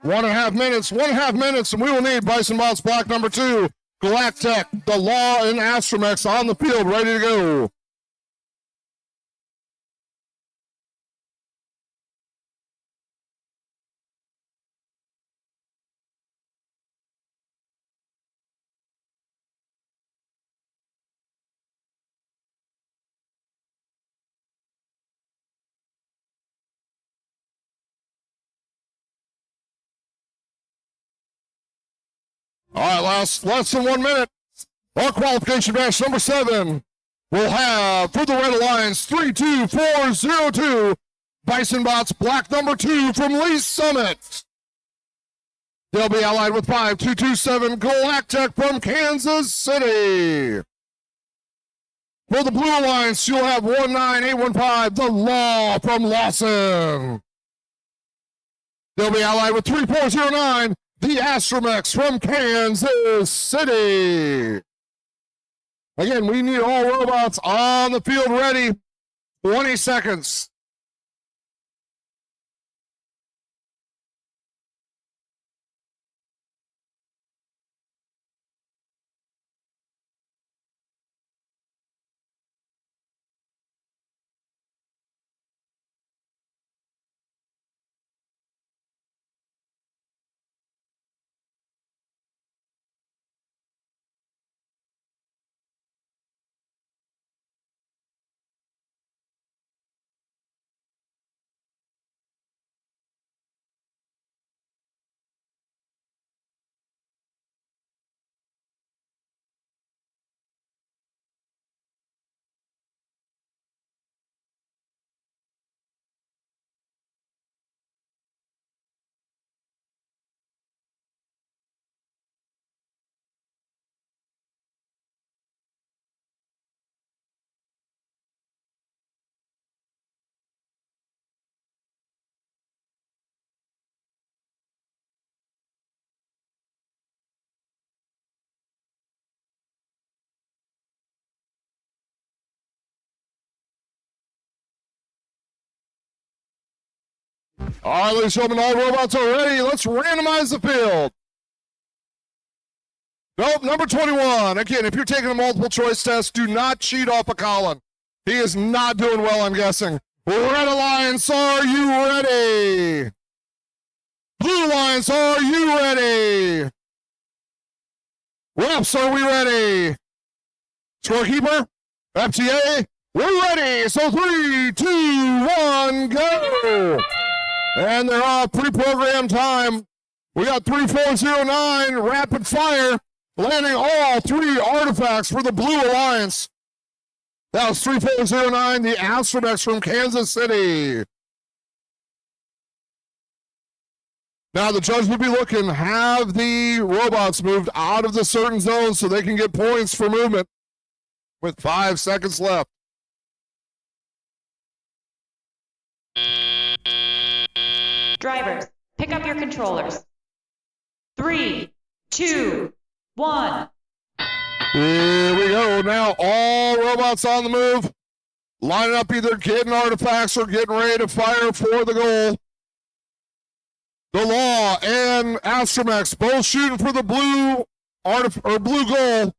A: 1.5 minutes, 1.5 minutes, and we will need Bison Bots Black number 2, Galactic, the Law, and Astromex on the field, ready to go. All right, less than 1 minute. Our qualification match number 7 will have for the Red Alliance 32402 Bison Bots Black number 2 from Lee Summit. They'll be allied with 5227 Galactic from Kansas City. For the Blue Alliance, you'll have 19815 The Law from Lawson. They'll be allied with 3409 the Astromex from Kansas City. Again, we need all robots on the field ready. 20 seconds. All right, ladies and gentlemen, all robots are ready. Let's randomize the field. Nope, number 21. Again, if you're taking a multiple choice test, do not cheat off of Colin. He is not doing well, I'm guessing. Red Alliance, are you ready? Blue Alliance, are you ready? Reps, are we ready? Scorekeeper, FTA, we're ready. So 3, 2, 1, go. And they're all pre-programmed time. We got 3409, rapid fire, landing all 3 artifacts for the Blue Alliance. That was 3409, the Astromex from Kansas City. Now the judge will be looking, have the robots moved out of the certain zone so they can get points for movement with 5 seconds left.
B: Drivers, pick up your controllers. 3, 2, 1.
A: Here we go. Now all robots on the move. Lining up, either getting artifacts or getting ready to fire for the goal. The Law and Astromex both shooting for the blue blue goal.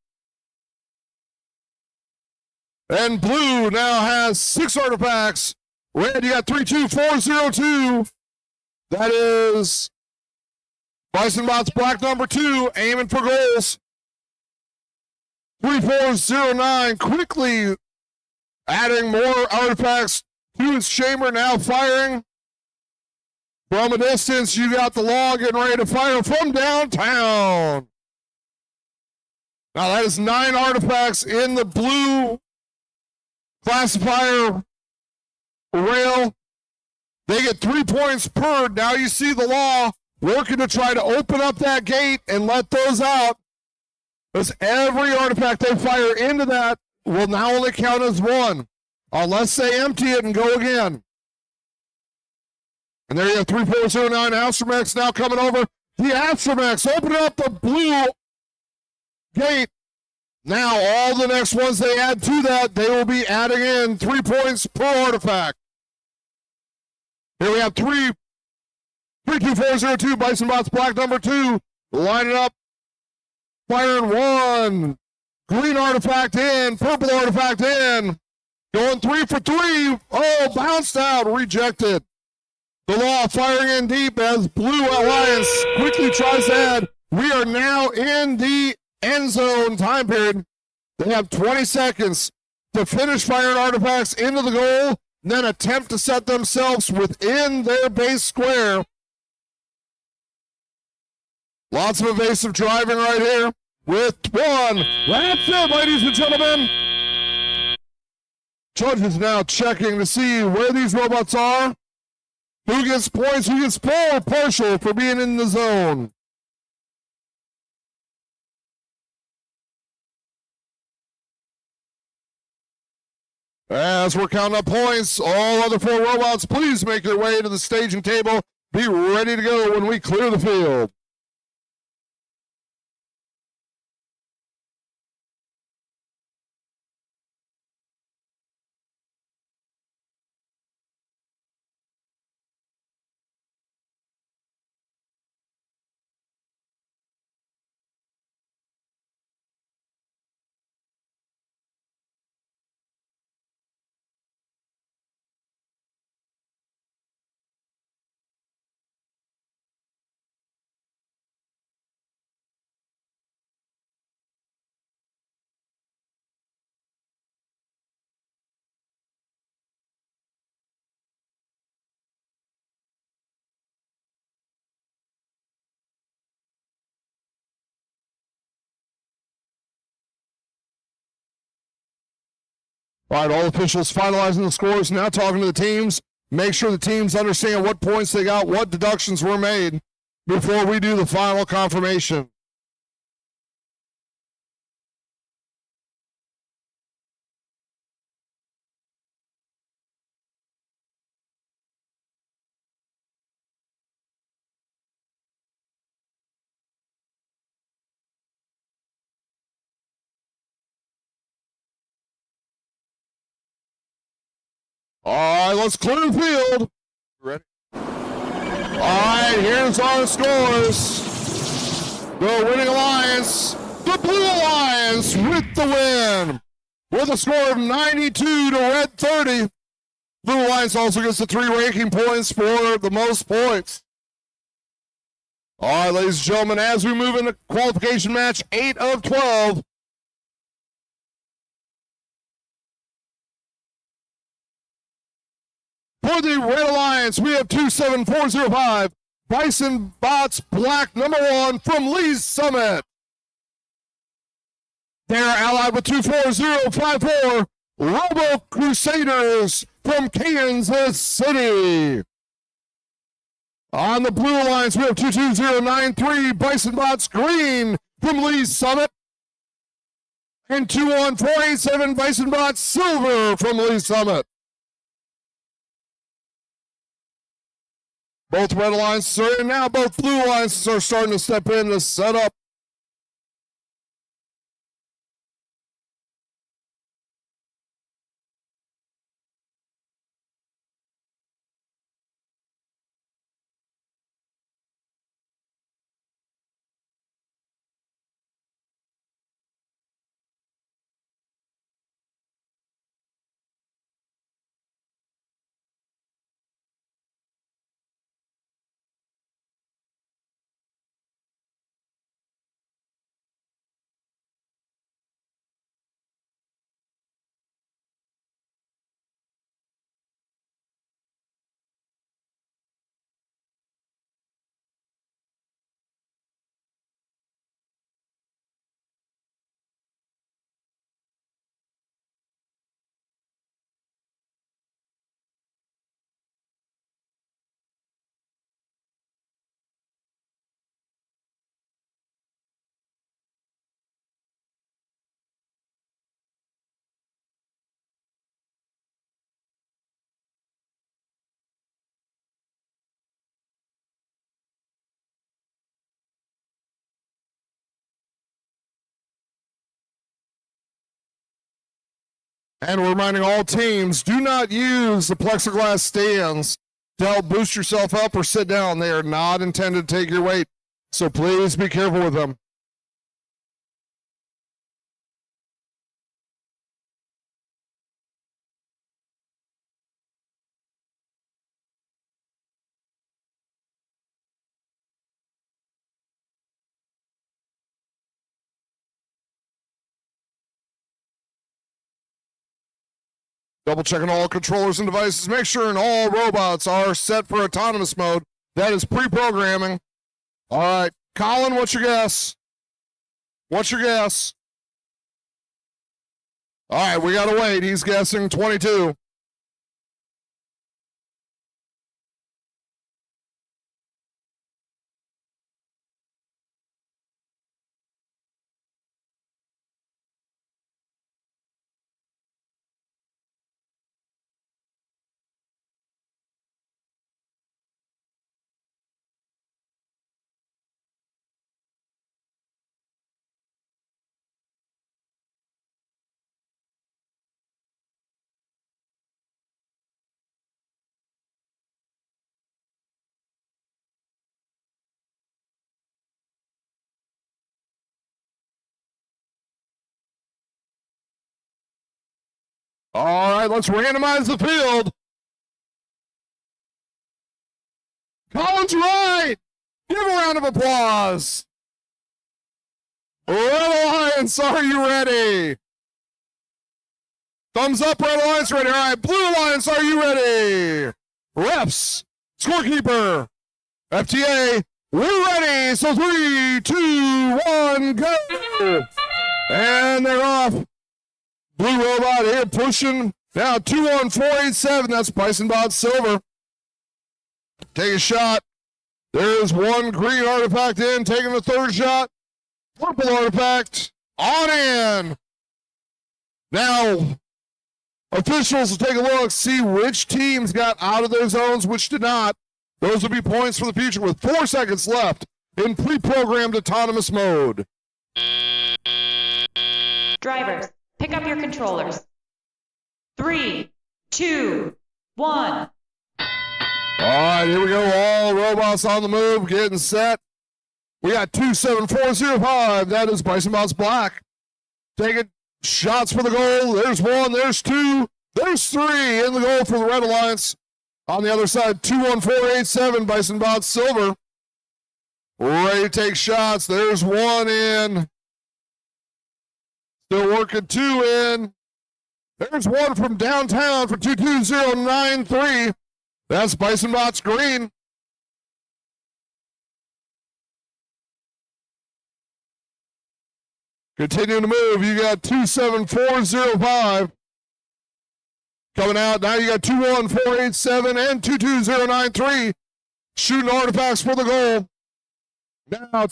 A: And blue now has 6 artifacts. Red, you got 32402. That is Bison Bots Black number 2, aiming for goals. 3409 quickly adding more artifacts to his chamber, now firing. From a distance, you got the Law getting ready to fire from downtown. Now that is 9 artifacts in the blue classifier rail. They get 3 points per. Now you see the Law working to try to open up that gate and let those out. Because every artifact they fire into that will now only count as 1, unless they empty it and go again. And there you have 3409 Astromex now coming over. The Astromex opening up the blue gate. Now all the next ones they add to that, they will be adding in 3 points per artifact. Here we have 3 32402, Bison Bots Black number 2. Line it up. Firing 1. Green artifact in. Purple artifact in. Going 3 for 3. Oh, bounced out. Rejected. The Law firing in deep as Blue Alliance quickly tries to add. We are now in the end zone time period. They have 20 seconds to finish firing artifacts into the goal, then attempt to set themselves within their base square. Lots of evasive driving right here with 1. That's it, ladies and gentlemen. Judges now checking to see where these robots are. Who gets points, who gets full or partial for being in the zone. As we're counting up points, all other 4 robots, please make your way to the staging table. Be ready to go when we clear the field. All right, all officials finalizing the scores, now talking to the teams. Make sure the teams understand what points they got, what deductions were made before we do the final confirmation. All right, let's clear the field. Ready? All right, here's our scores. The winning alliance, the Blue Alliance with the win. With a score of 92 to red 30. Blue Alliance also gets the 3 ranking points for the most points. All right, ladies and gentlemen, as we move into qualification match 8 of 12. For the Red Alliance, we have 27405, Bison Bots Black number 1 from Lee's Summit. They're allied with 24054, Robo Crusaders from Kansas City. On the Blue Alliance, we have 22093, Bison Bots Green from Lee's Summit. And 21487, Bison Bots Silver from Lee's Summit. Both Red Alliances are in now. Both Blue Alliances are starting to step in to set up. And we're reminding all teams, do not use the plexiglass stands to help boost yourself up or sit down. They are not intended to take your weight, so please be careful with them. Double checking all controllers and devices. Make sure all robots are set for autonomous mode. That is pre-programming. All right, Colin, what's your guess? What's your guess? All right, we gotta wait. He's guessing 22. All right, let's randomize the field. Colin's right. Give a round of applause. Red Alliance, are you ready? Thumbs up, Red Alliance, ready. All right, Blue Alliance, are you ready? Refs, scorekeeper, FTA, we're ready. So 3, 2, 1, go. And they're off. Blue Robot here pushing. Now 21487. That's Bison Bot Silver. Take a shot. There's one green artifact in. Taking the third shot. Purple artifact on in. Now, officials will take a look, see which teams got out of their zones, which did not. Those will be points for the future with 4 seconds left in pre-programmed autonomous mode.
B: Drivers, pick up your controllers. 3, 2, 1.
A: All right, here we go. All robots on the move, getting set. We got 27405. That is Bison Bots Black. Taking shots for the goal. There's one, there's two, there's three in the goal for the Red Alliance. On the other side, 21487, Bison Bots Silver. Ready to take shots. There's one in. Still working two in. There's one from downtown for 22093. That's Bison Bots Green. Continuing to move, you got 27405 coming out. Now you got 21487 and 22093 shooting artifacts for the goal. Now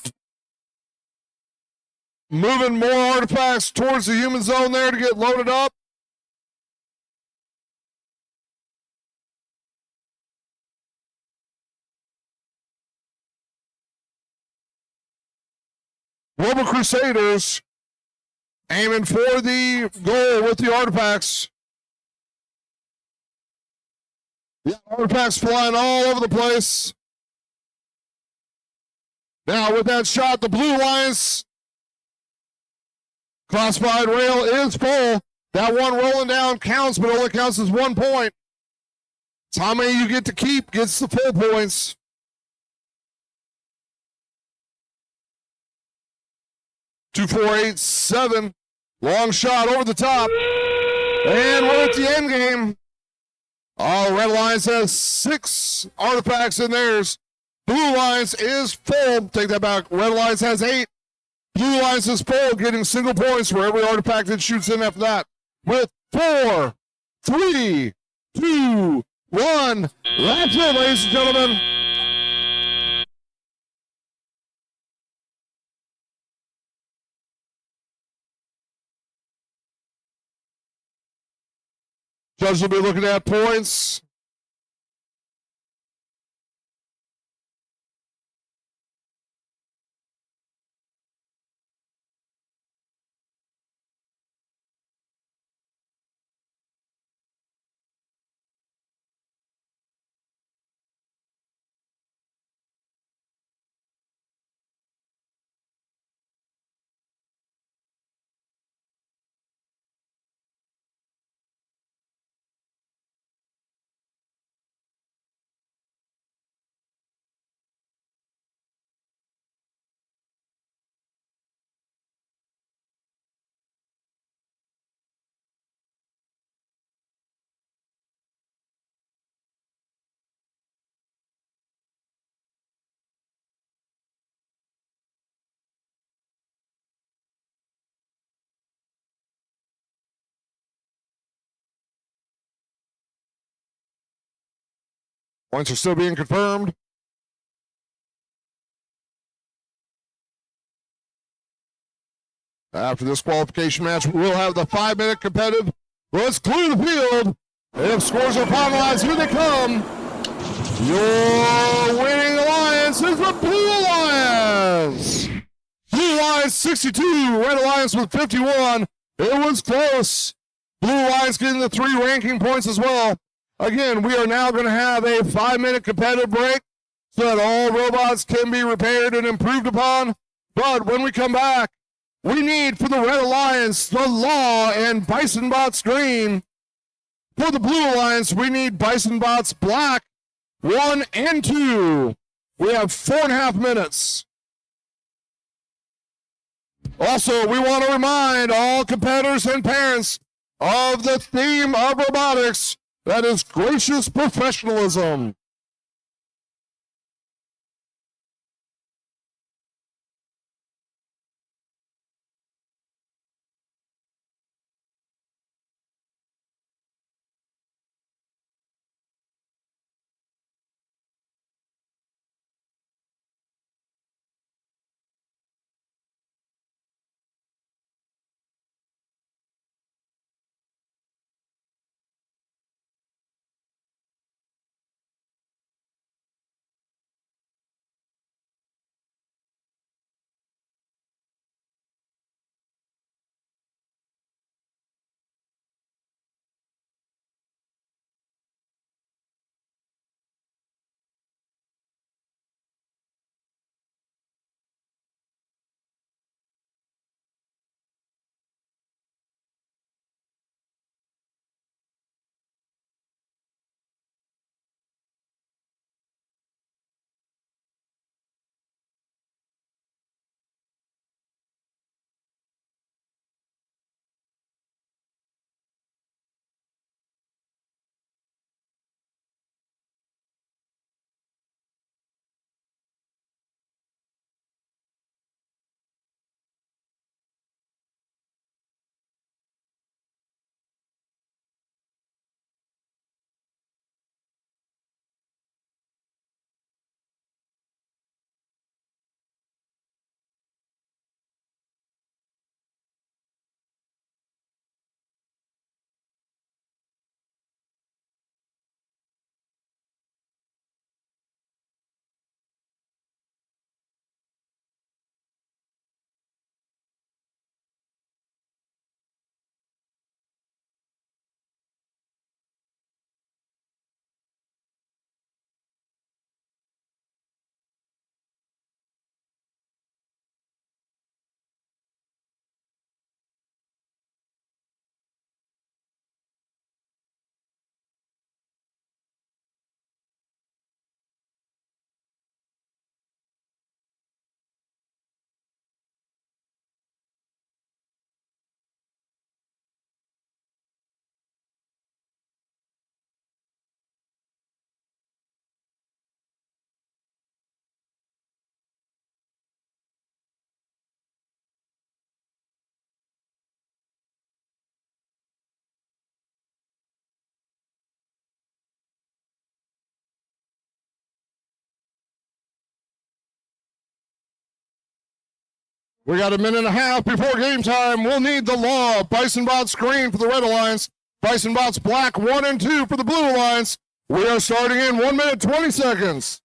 A: moving more artifacts towards the human zone there to get loaded up. Global Crusaders aiming for the goal with the artifacts. Yeah, artifacts flying all over the place. Now with that shot, the Blue Alliance classified rail is full. That one rolling down counts, but only counts as 1 point. It's how many you get to keep gets the full points. Two, 4, 8, 7. Long shot over the top. And we're at the end game. Oh, Red Alliance has 6 artifacts in theirs. Blue Alliance is full. Take that back. Red Alliance has 8. Blue Alliance is full, getting single points for every artifact that shoots in after that. With 4, 3, 2, 1. That's it, ladies and gentlemen. Judge will be looking at points. Points are still being confirmed. After this qualification match, we'll have the 5-minute competitive. Let's clear the field. If scores are finalized, here they come. Your winning alliance is the Blue Alliance. Blue Alliance 62, Red Alliance with 51. It was close. Blue Alliance getting the 3 ranking points as well. Again, we are now going to have a 5-minute competitive break so that all robots can be repaired and improved upon. But when we come back, we need for the Red Alliance, the Law and Bison Bots Green. For the Blue Alliance, we need Bison Bots Black 1 and 2. We have 4.5 minutes. Also, we want to remind all competitors and parents of the theme of robotics, that is gracious professionalism. We got 1.5 minutes before game time. We'll need the Law, Bison Bots Green for the Red Alliance, Bison Bots Black 1 and 2 for the Blue Alliance. We are starting in 1 minute, 20 seconds.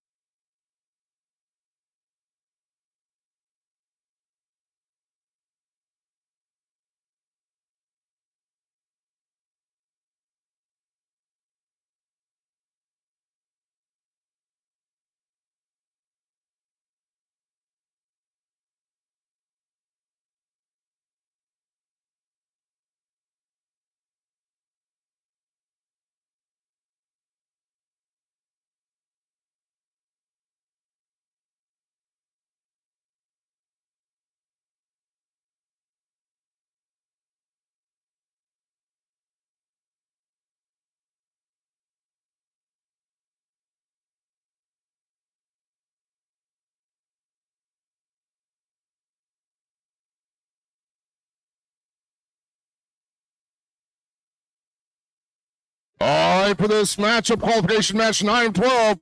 A: right, for this matchup, qualification match 9 of 12,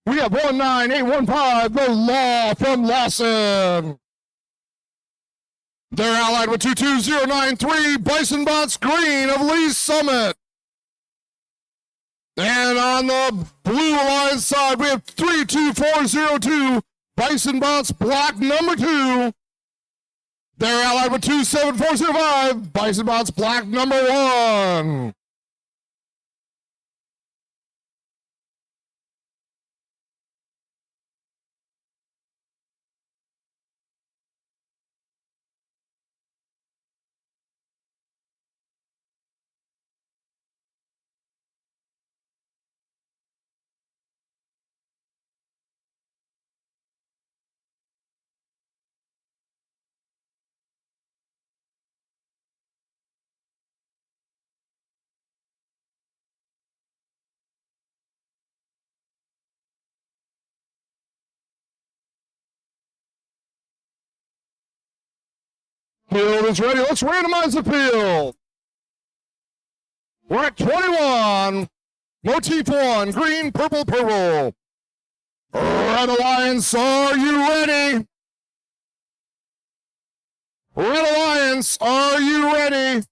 A: we have 19815, the Law from Lawson. They're allied with 22093, Bison Bots Green of Lee's Summit. And on the Blue Alliance side, we have 32402, Bison Bots Black number 2. They're allied with 27405, Bison Bots Black number 1. Field is ready. Let's randomize the field. We're at 21. Motif 1, green, purple, purple. Red Alliance, are you ready? Red Alliance, are you ready?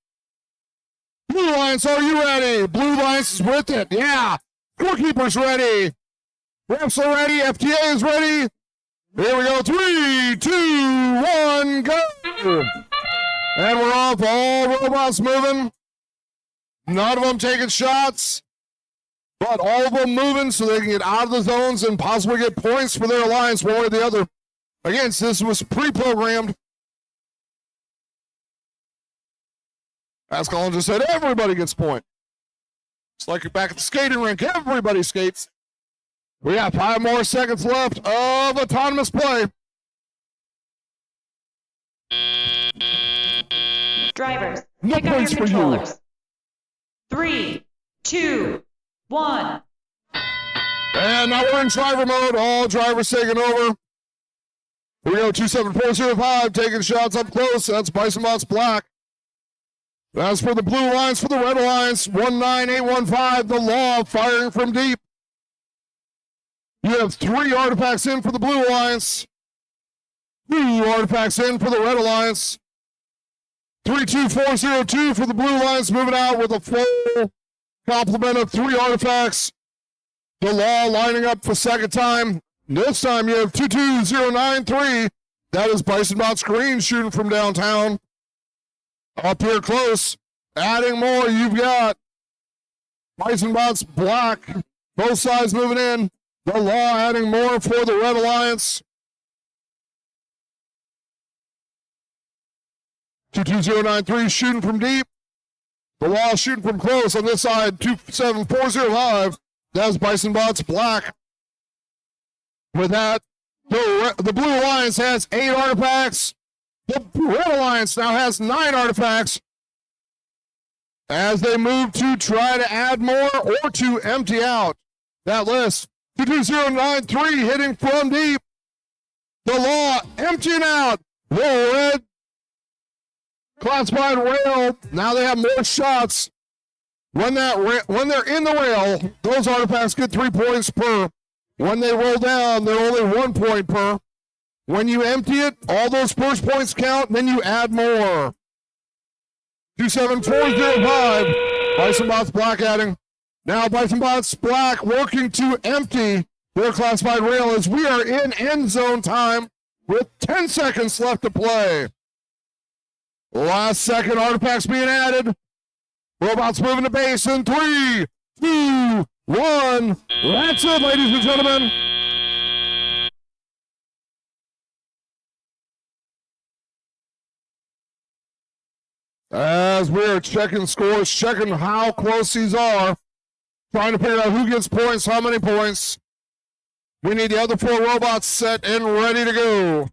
A: Blue Alliance, are you ready? Blue Alliance is with it. Yeah. Scorekeeper's ready. Refs are ready. FTA is ready. Here we go. 3, 2, 1, go. And we're off. All robots moving. None of them taking shots, but all of them moving so they can get out of the zones and possibly get points for their alliance one way or the other. Again, this was pre-programmed. As Colin just said, everybody gets point. It's like you're back at the skating rink. Everybody skates. We got 5 more seconds left of autonomous play.
B: Drivers,
A: No
B: pick up your
A: points for you.
B: controllers. 3, 2, 1.
A: And now we're in driver mode. All drivers taking over. Here we go, 27405, taking shots up close. That's Bison Bots Black. As for the Blue Alliance, for the Red Alliance, 19815, the Law firing from deep. You have 3 artifacts in for the Blue Alliance. 2 artifacts in for the Red Alliance. 32402 for the Blue Alliance, moving out with a full complement of 3 artifacts. The Law lining up for second time. This time you have 22093. That is Bison Bots Green shooting from downtown. Up here close. Adding more, you've got Bison Bots Black. Both sides moving in. The Law adding more for the Red Alliance. 22093 shooting from deep. The Law shooting from close on this side. 27405. That's Bison Bots Black. With that, the Blue Alliance has 8 artifacts. The Red Alliance now has 9 artifacts. As they move to try to add more or to empty out that list. 22093 hitting from deep. The Law emptying out. The Red classified rail. Now they have more shots. When they're in the rail, those artifacts get 3 points per. When they roll down, they're only 1 point per. When you empty it, all those first points count, then you add more. 27405, Bison Bots Black adding. Now Bison Bots Black working to empty their classified rail as we are in end zone time with 10 seconds left to play. Last second artifacts being added. Robots moving to base in 3, 2, 1. That's it, ladies and gentlemen. As we're checking scores, checking how close these are, trying to figure out who gets points, how many points. We need the other 4 robots set and ready to go.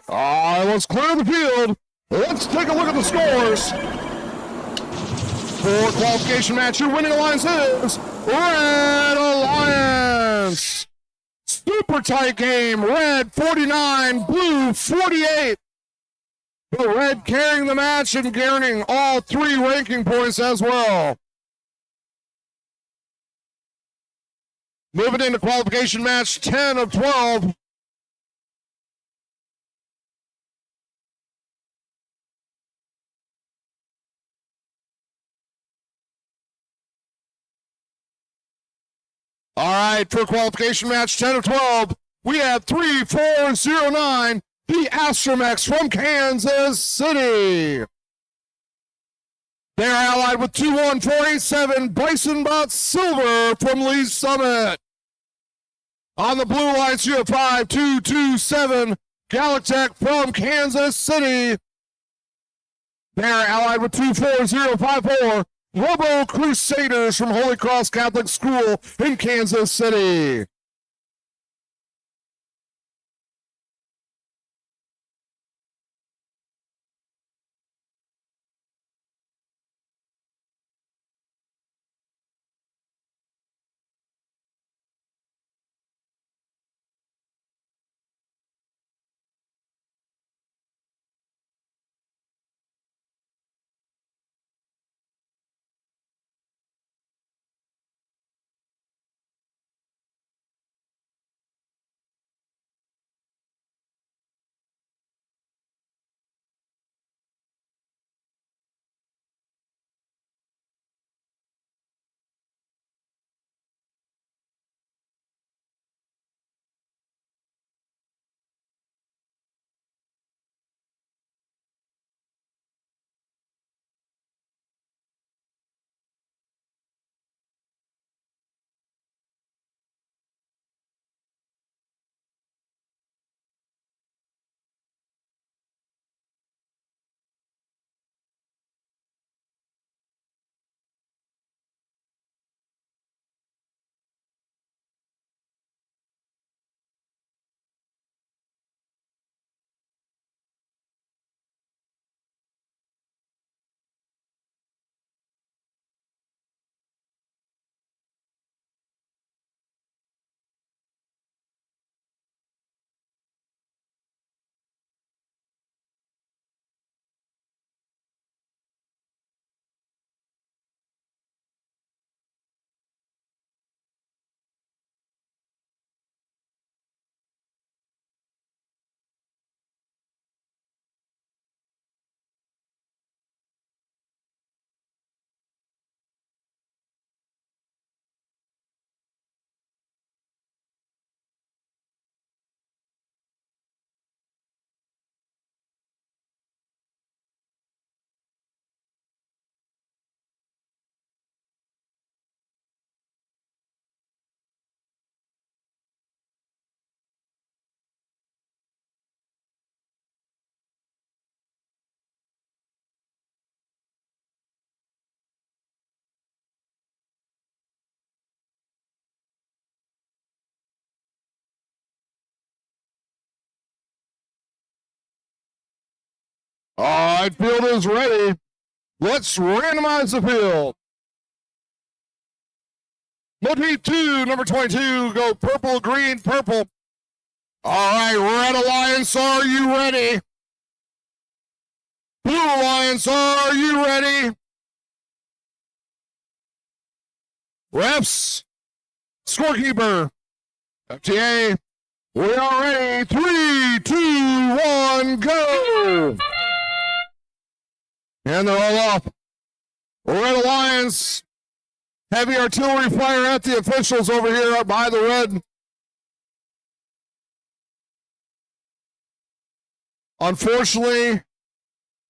A: All right, let's clear the field. Let's take a look at the scores. For qualification match, your winning alliance is Red Alliance. Super tight game. Red 49, blue 48. The red carrying the match and gaining all 3 ranking points as well. Moving into qualification match 10 of 12. All right, for qualification match 10 of 12, we have 3409, the Astromex from Kansas City. They're allied with 21487, Bison Bot Silver from Lee Summit. On the blue lines, you have 5227, Galactech from Kansas City. They're allied with 24054, Robo Crusaders from Holy Cross Catholic School in Kansas City. All right, field is ready. Let's randomize the field. Motif 2, number 22, go purple, green, purple. All right, Red Alliance, are you ready? Blue Alliance, are you ready? Refs, scorekeeper, FTA, we are ready. 3, 2, 1, go! And they're all off. Red Alliance, heavy artillery fire at the officials over here by the red. Unfortunately,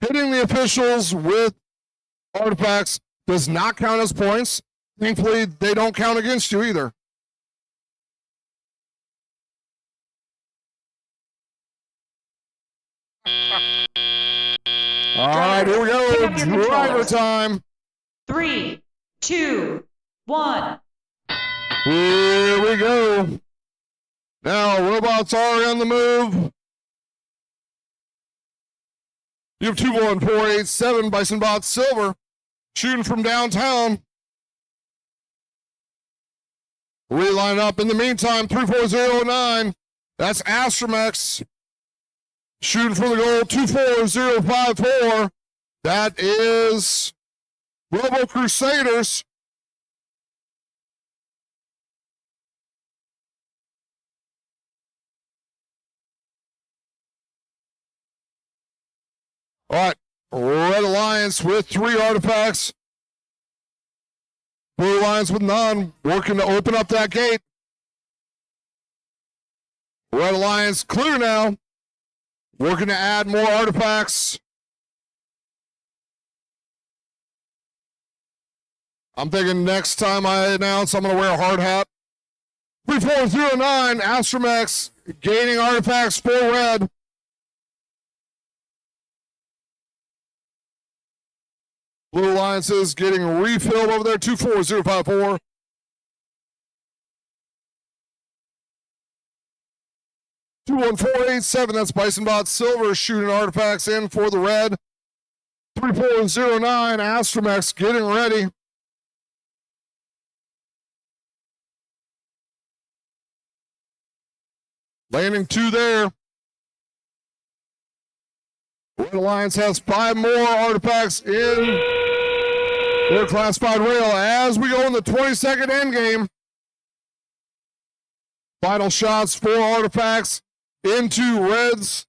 A: hitting the officials with artifacts does not count as points. Thankfully, they don't count against you either. All right, here we go. Driver time.
B: 3, 2, 1.
A: Here we go. Now, robots are on the move. You have 21487 Bison Bot Silver shooting from downtown. Reline up in the meantime, 34009. That's Astromex shooting for the goal, 24054. That is Robo Crusaders. All right, Red Alliance with 3 artifacts. Blue Alliance with none, working to open up that gate. Red Alliance clear now, working to add more artifacts. I'm thinking next time I announce, I'm going to wear a hard hat. 3409, Astromex gaining artifacts for red. Blue Alliances getting refilled over there, 24054. Two 21487, that's Bison Bot Silver shooting artifacts in for the red. 3409, Astromex getting ready. Landing 2 there. Red Alliance has 5 more artifacts in their classified rail as we go in the 20-second endgame. Final shots, 4 artifacts into Red's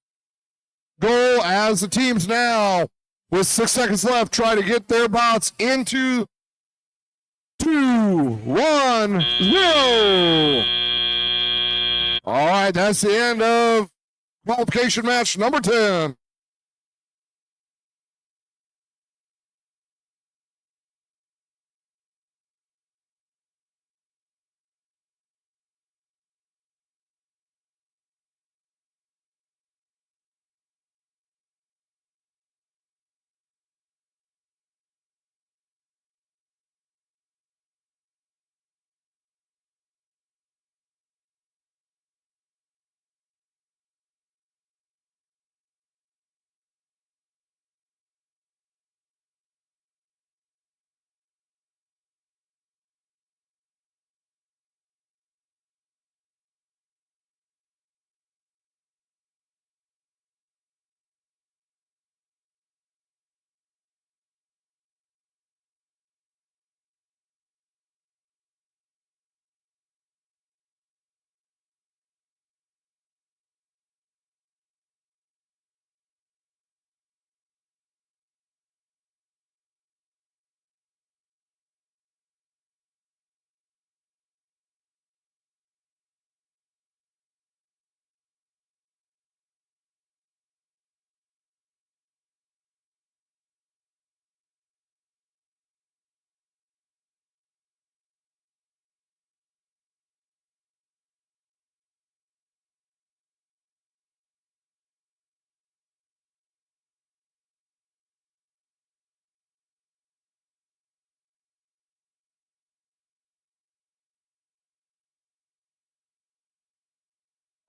A: goal as the teams now, with 6 seconds left, try to get their bots into 2, 1, 0. All right, that's the end of qualification match number 10.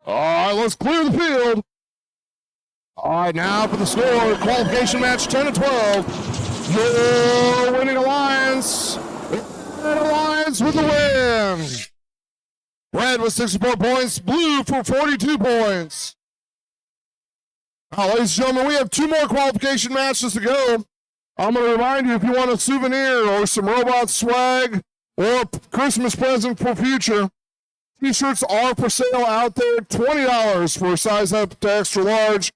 A: All right, let's clear the field. All right, now for the score, qualification match 10 to 12. Your winning alliance, Red Alliance with the win. Red with 64 points, blue for 42 points. Now, ladies and gentlemen, we have 2 more qualification matches to go. I'm going to remind you, if you want a souvenir or some robot swag or a Christmas present for future, T-shirts are for sale out there. $20 for size up to extra large,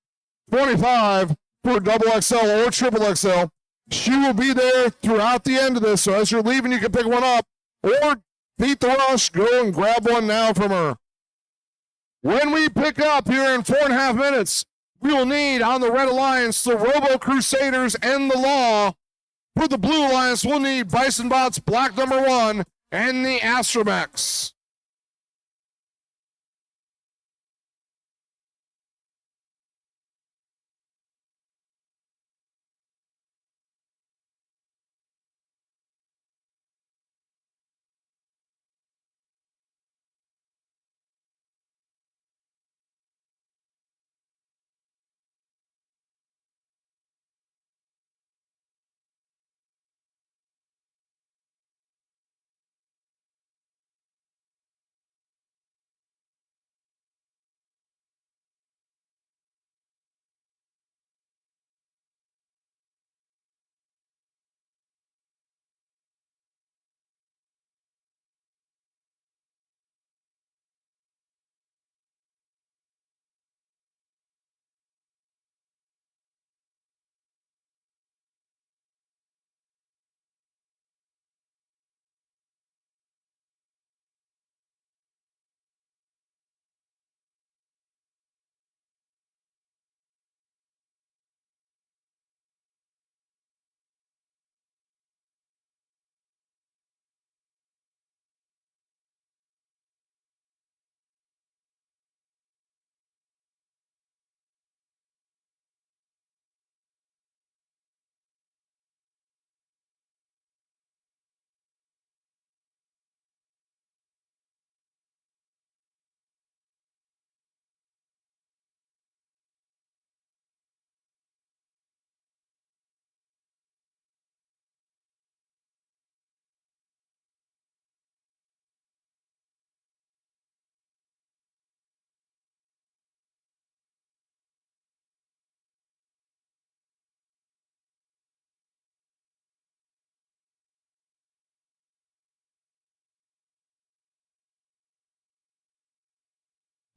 A: $25 for double XL or triple XL. She will be there throughout the end of this, so as you're leaving, you can pick one up or beat the rush. Go and grab one now from her. When we pick up here in 4.5 minutes, we will need on the Red Alliance the Robo Crusaders and the Law. For the Blue Alliance, we'll need Bison Bots Black number 1 and the Astromex.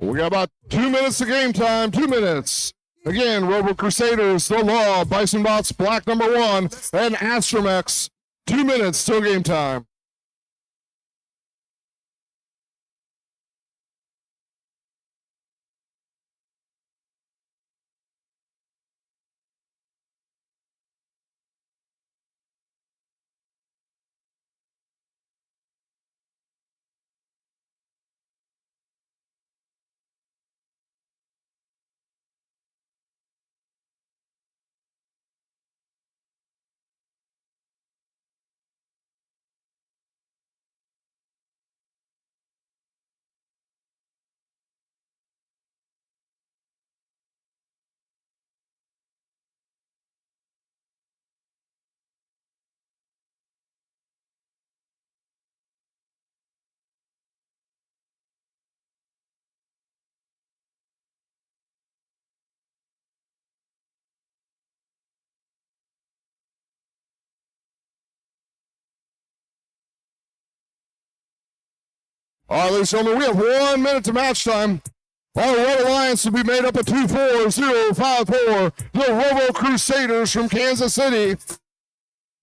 A: We got about 2 minutes to game time. 2 minutes. Again, Robo Crusaders, The Law, Bison Bots, Black number 1, and Astromex. 2 minutes till game time. All right, ladies and gentlemen, we have 1 minute to match time. Our Red Alliance will be made up of 24054, the Robo Crusaders from Kansas City.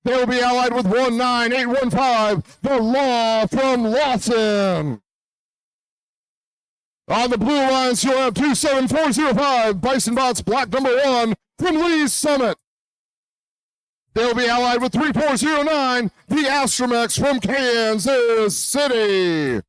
A: They will be allied with 19815, the Law from Lawson. On the Blue Alliance, you'll have 27405, Bison Bots, Black number 1 from Lee's Summit. They'll be allied with 3409, the Astromex from Kansas City.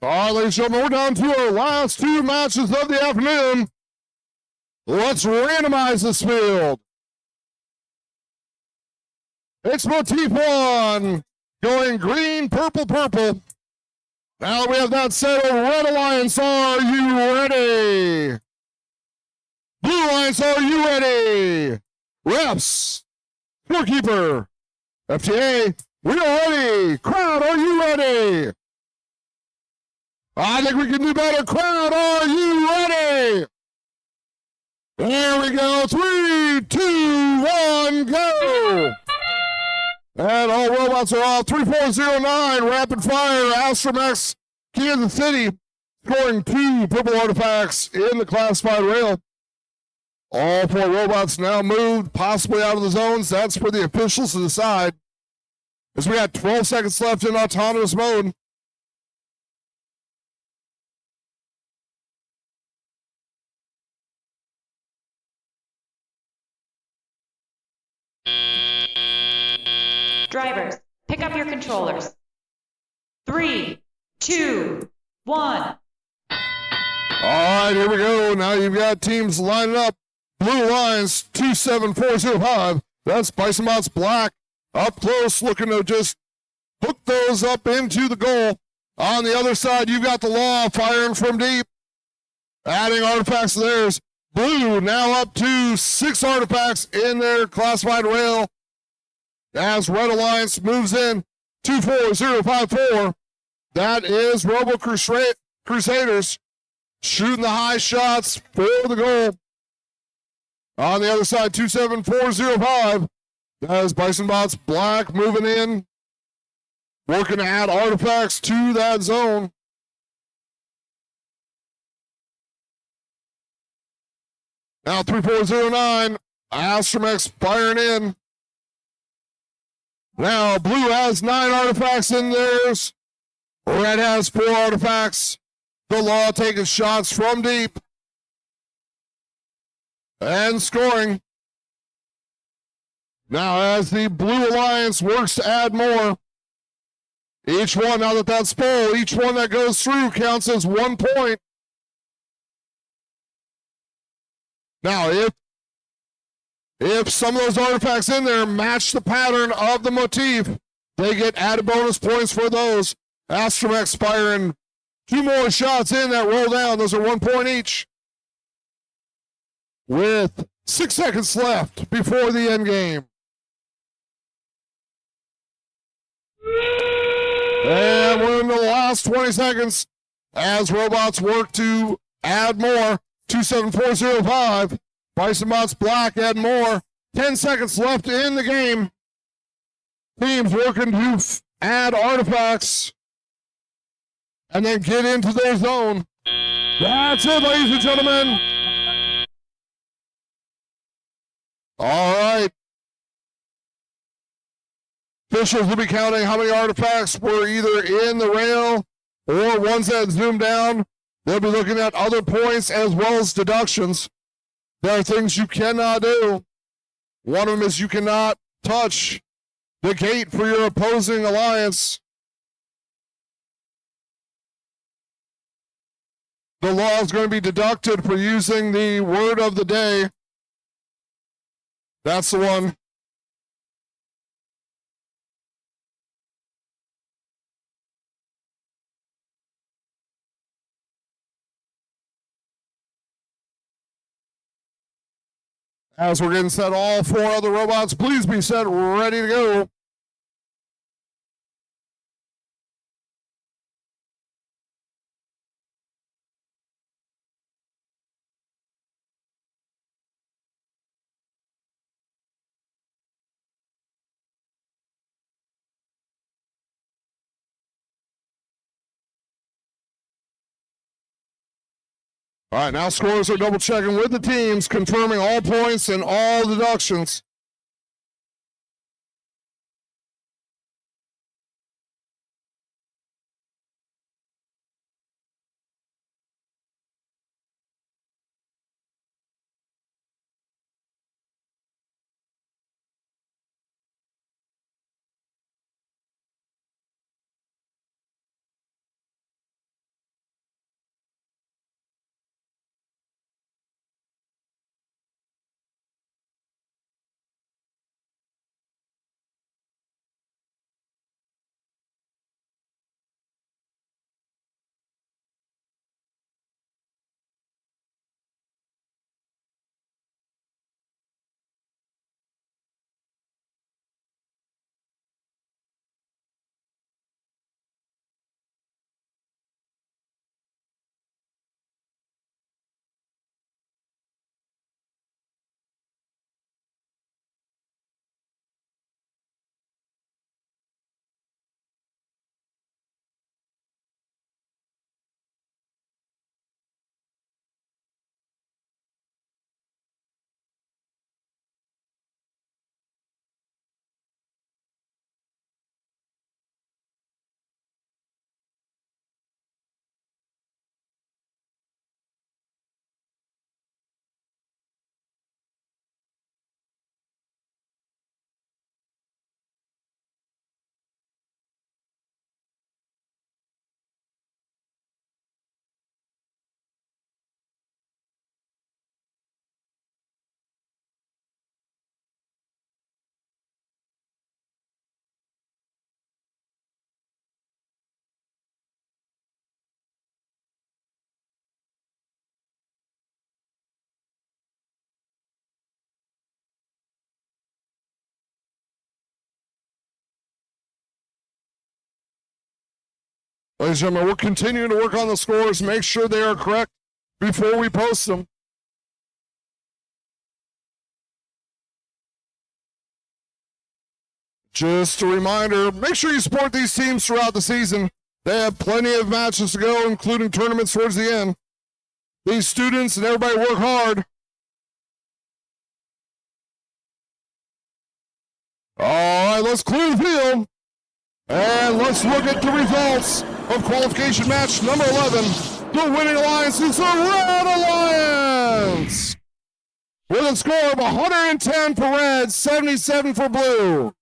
A: All right, ladies and gentlemen, we're down to our last 2 matches of the afternoon. Let's randomize this field. It's Motif 1, going green, purple, purple. Now that we have that settled, Red Alliance, are you ready? Blue Alliance, are you ready? Refs, scorekeeper, FTA, we are ready. Crowd, are you ready? I think we can do better. Crowd, are you ready? There we go. 3, 2, 1, go. And all robots are off. 3409, rapid fire, Astromex, Kansas City, scoring 2 purple artifacts in the classified rail. All 4 robots now moved, possibly out of the zones. That's for the officials to decide. As we got 12 seconds left in autonomous mode.
B: Drivers, pick up your controllers. 3, 2, 1.
A: All right, here we go. Now you've got teams lining up. Blue Lions 27405. That's Bison Mott's Black up close, looking to just hook those up into the goal. On the other side, you've got the Law firing from deep, adding artifacts to theirs. Blue now up to 6 artifacts in their classified rail as Red Alliance moves in 24054. That is Robo Crusaders shooting the high shots for the goal. On the other side, 27405. That is Bison Bots Black moving in, working to add artifacts to that zone. Now 3409, Astromex firing in. Now Blue has 9 artifacts in theirs. Red has 4 artifacts. The Law taking shots from deep and scoring. Now as the Blue Alliance works to add more, each one, now that that's full, each one that goes through counts as 1 point. Now, if some of those artifacts in there match the pattern of the motif, they get added bonus points for those. Astromex firing 2 more shots in that roll down. Those are 1 point each. With 6 seconds left before the end game. And we're in the last 20 seconds as robots work to add more. 27405. Bison Mott's Black add more. 10 seconds left in the game. Teams working to add artifacts and then get into their zone. That's it, ladies and gentlemen. All right. Officials will be counting how many artifacts were either in the rail or ones that zoomed down. They'll be looking at other points as well as deductions. There are things you cannot do. One of them is you cannot touch the gate for your opposing alliance. The law is going to be deducted for using the word of the day. That's the one. As we're getting set, all 4 other robots, please be set, ready to go. All right, now scores are double checking with the teams, confirming all points and all deductions. Ladies and gentlemen, we're continuing to work on the scores, make sure they are correct before we post them. Just a reminder, make sure you support these teams throughout the season. They have plenty of matches to go, including tournaments towards the end. These students and everybody work hard. All right, let's clear the field. And let's look at the results of qualification match number 11. The winning alliance is the Red Alliance, with a score of 110 for red, 77 for blue.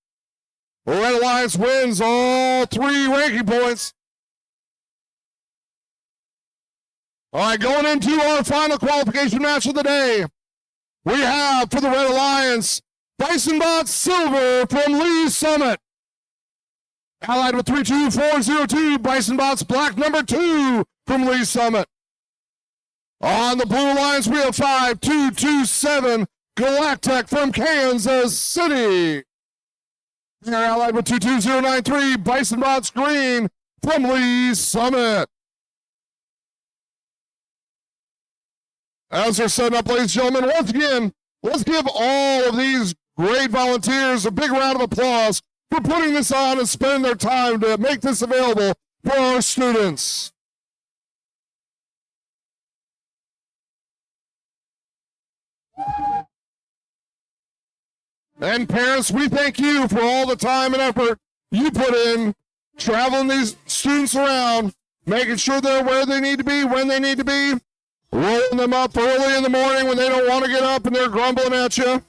A: The Red Alliance wins all 3 ranking points. All right, going into our final qualification match of the day, we have for the Red Alliance, Bisonbot Silver from Lee Summit. Allied with 32402, Bisonbot's Black number 2 from Lee Summit. On the Blue Alliance, we have 5227, Galactic from Kansas City. They're allied with 22093, Bisonbot's Green from Lee Summit. As they're setting up, ladies and gentlemen, once again, let's give all of these great volunteers a big round of applause for putting this on and spending their time to make this available for our students. And parents, we thank you for all the time and effort you put in traveling these students around, making sure they're where they need to be, when they need to be, rolling them up early in the morning when they don't want to get up and they're grumbling at you.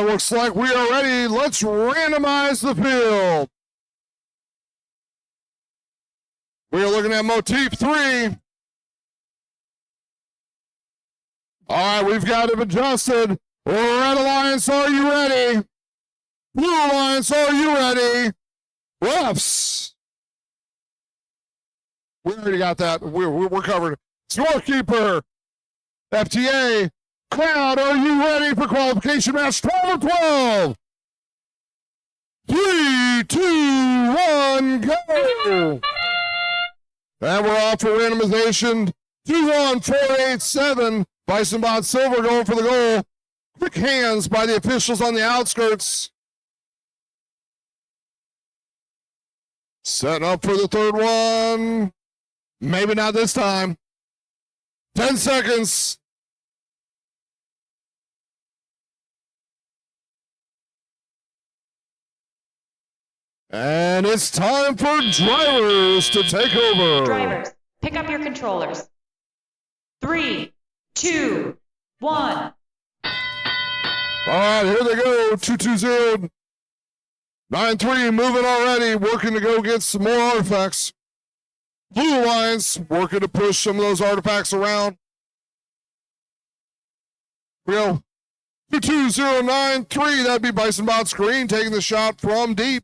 A: Looks like we are ready. Let's randomize the field. We are looking at motif 3. All right, we've got it adjusted. Red Alliance, are you ready? Blue Alliance, are you ready? Refs. We already got that. We're covered. Scorekeeper. FTA. Crowd, are you ready for qualification match 12 or 12? 3, 2, 1, go. And we're off for randomization. 2-1-4-8-7. Bison Bot Silver going for the goal. Quick hands by the officials on the outskirts. Setting up for the third one. Maybe not this time. 10 seconds. And it's time for drivers to take over.
B: Drivers, pick up your controllers. 3, 2, 1.
A: All right, here they go. 220. 9-3 moving already, working to go get some more artifacts. Blue Alliance working to push some of those artifacts around. We go 22093. That'd be Bison Bot's Green taking the shot from deep.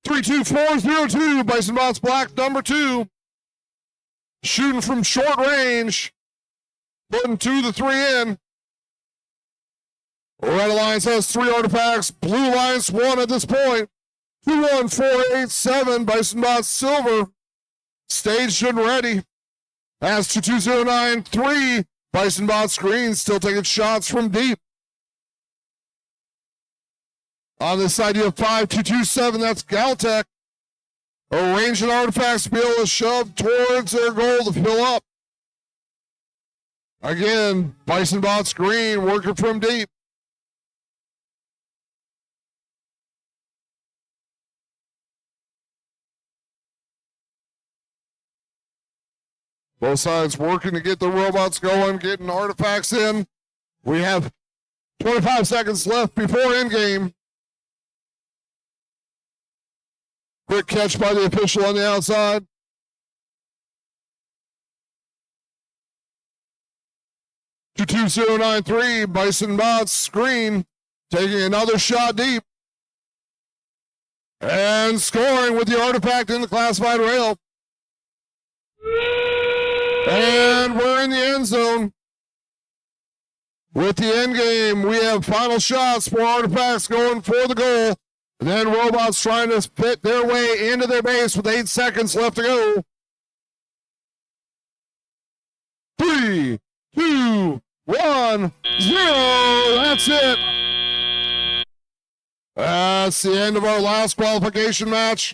A: 32402. Bison Bot's Black number 2. Shooting from short range. Putting 2 to 3 in. Red Alliance has 3 artifacts. Blue Alliance 1 at this point. 21487. Bison Bot Silver. Staged and ready. As 22093. Bison Bot's Green still taking shots from deep. On this side, you have 5227. That's Galtech. Arranging artifacts to be able to shove towards their goal to fill up. Again, Bison Bot's Green working from deep. Both sides working to get the robots going, getting artifacts in. We have 25 seconds left before endgame. Quick catch by the official on the outside. To 2093, Bison Bot's Green taking another shot deep. And scoring with the artifact in the classified rail. And we're in the end zone. With the end game, we have final shots for artifacts going for the goal. And then robots trying to fit their way into their base with 8 seconds left to go. 3, 2, 1, 0. That's it. That's the end of our last qualification match.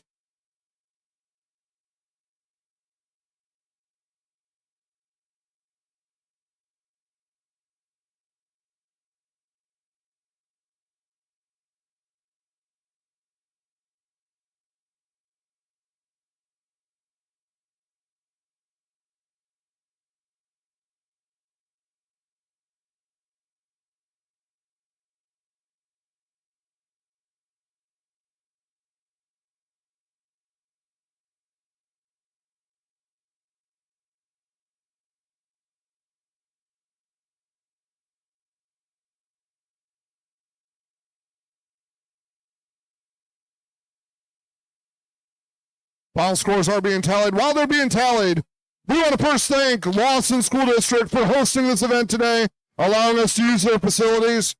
A: Final scores are being tallied. While they're being tallied, we want to first thank Lawson School District for hosting this event today, allowing us to use their facilities.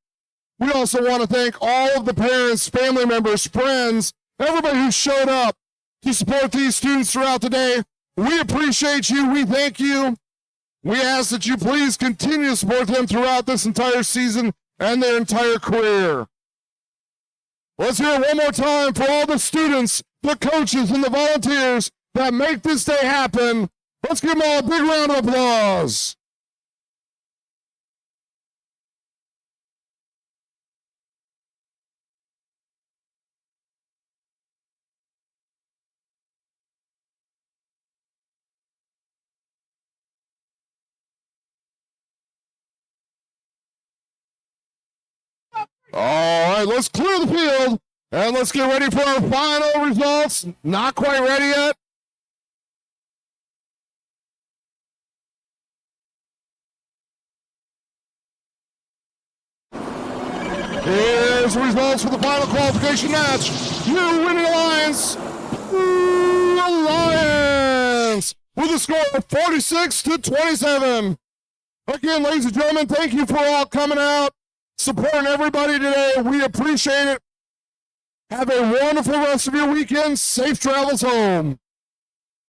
A: We also want to thank all of the parents, family members, friends, everybody who showed up to support these students throughout the day. We appreciate you. We thank you. We ask that you please continue to support them throughout this entire season and their entire career. Let's hear it one more time for all the students, the coaches, and the volunteers that make this day happen. Let's give them all a big round of applause. All right, let's clear the field, and let's get ready for our final results. Not quite ready yet. Here's here's the results for the final qualification match. Your winning Alliance, with a score of 46-27. Again, ladies and gentlemen, thank you for all coming out, supporting everybody today. We appreciate it. Have a wonderful rest of your weekend. Safe travels home.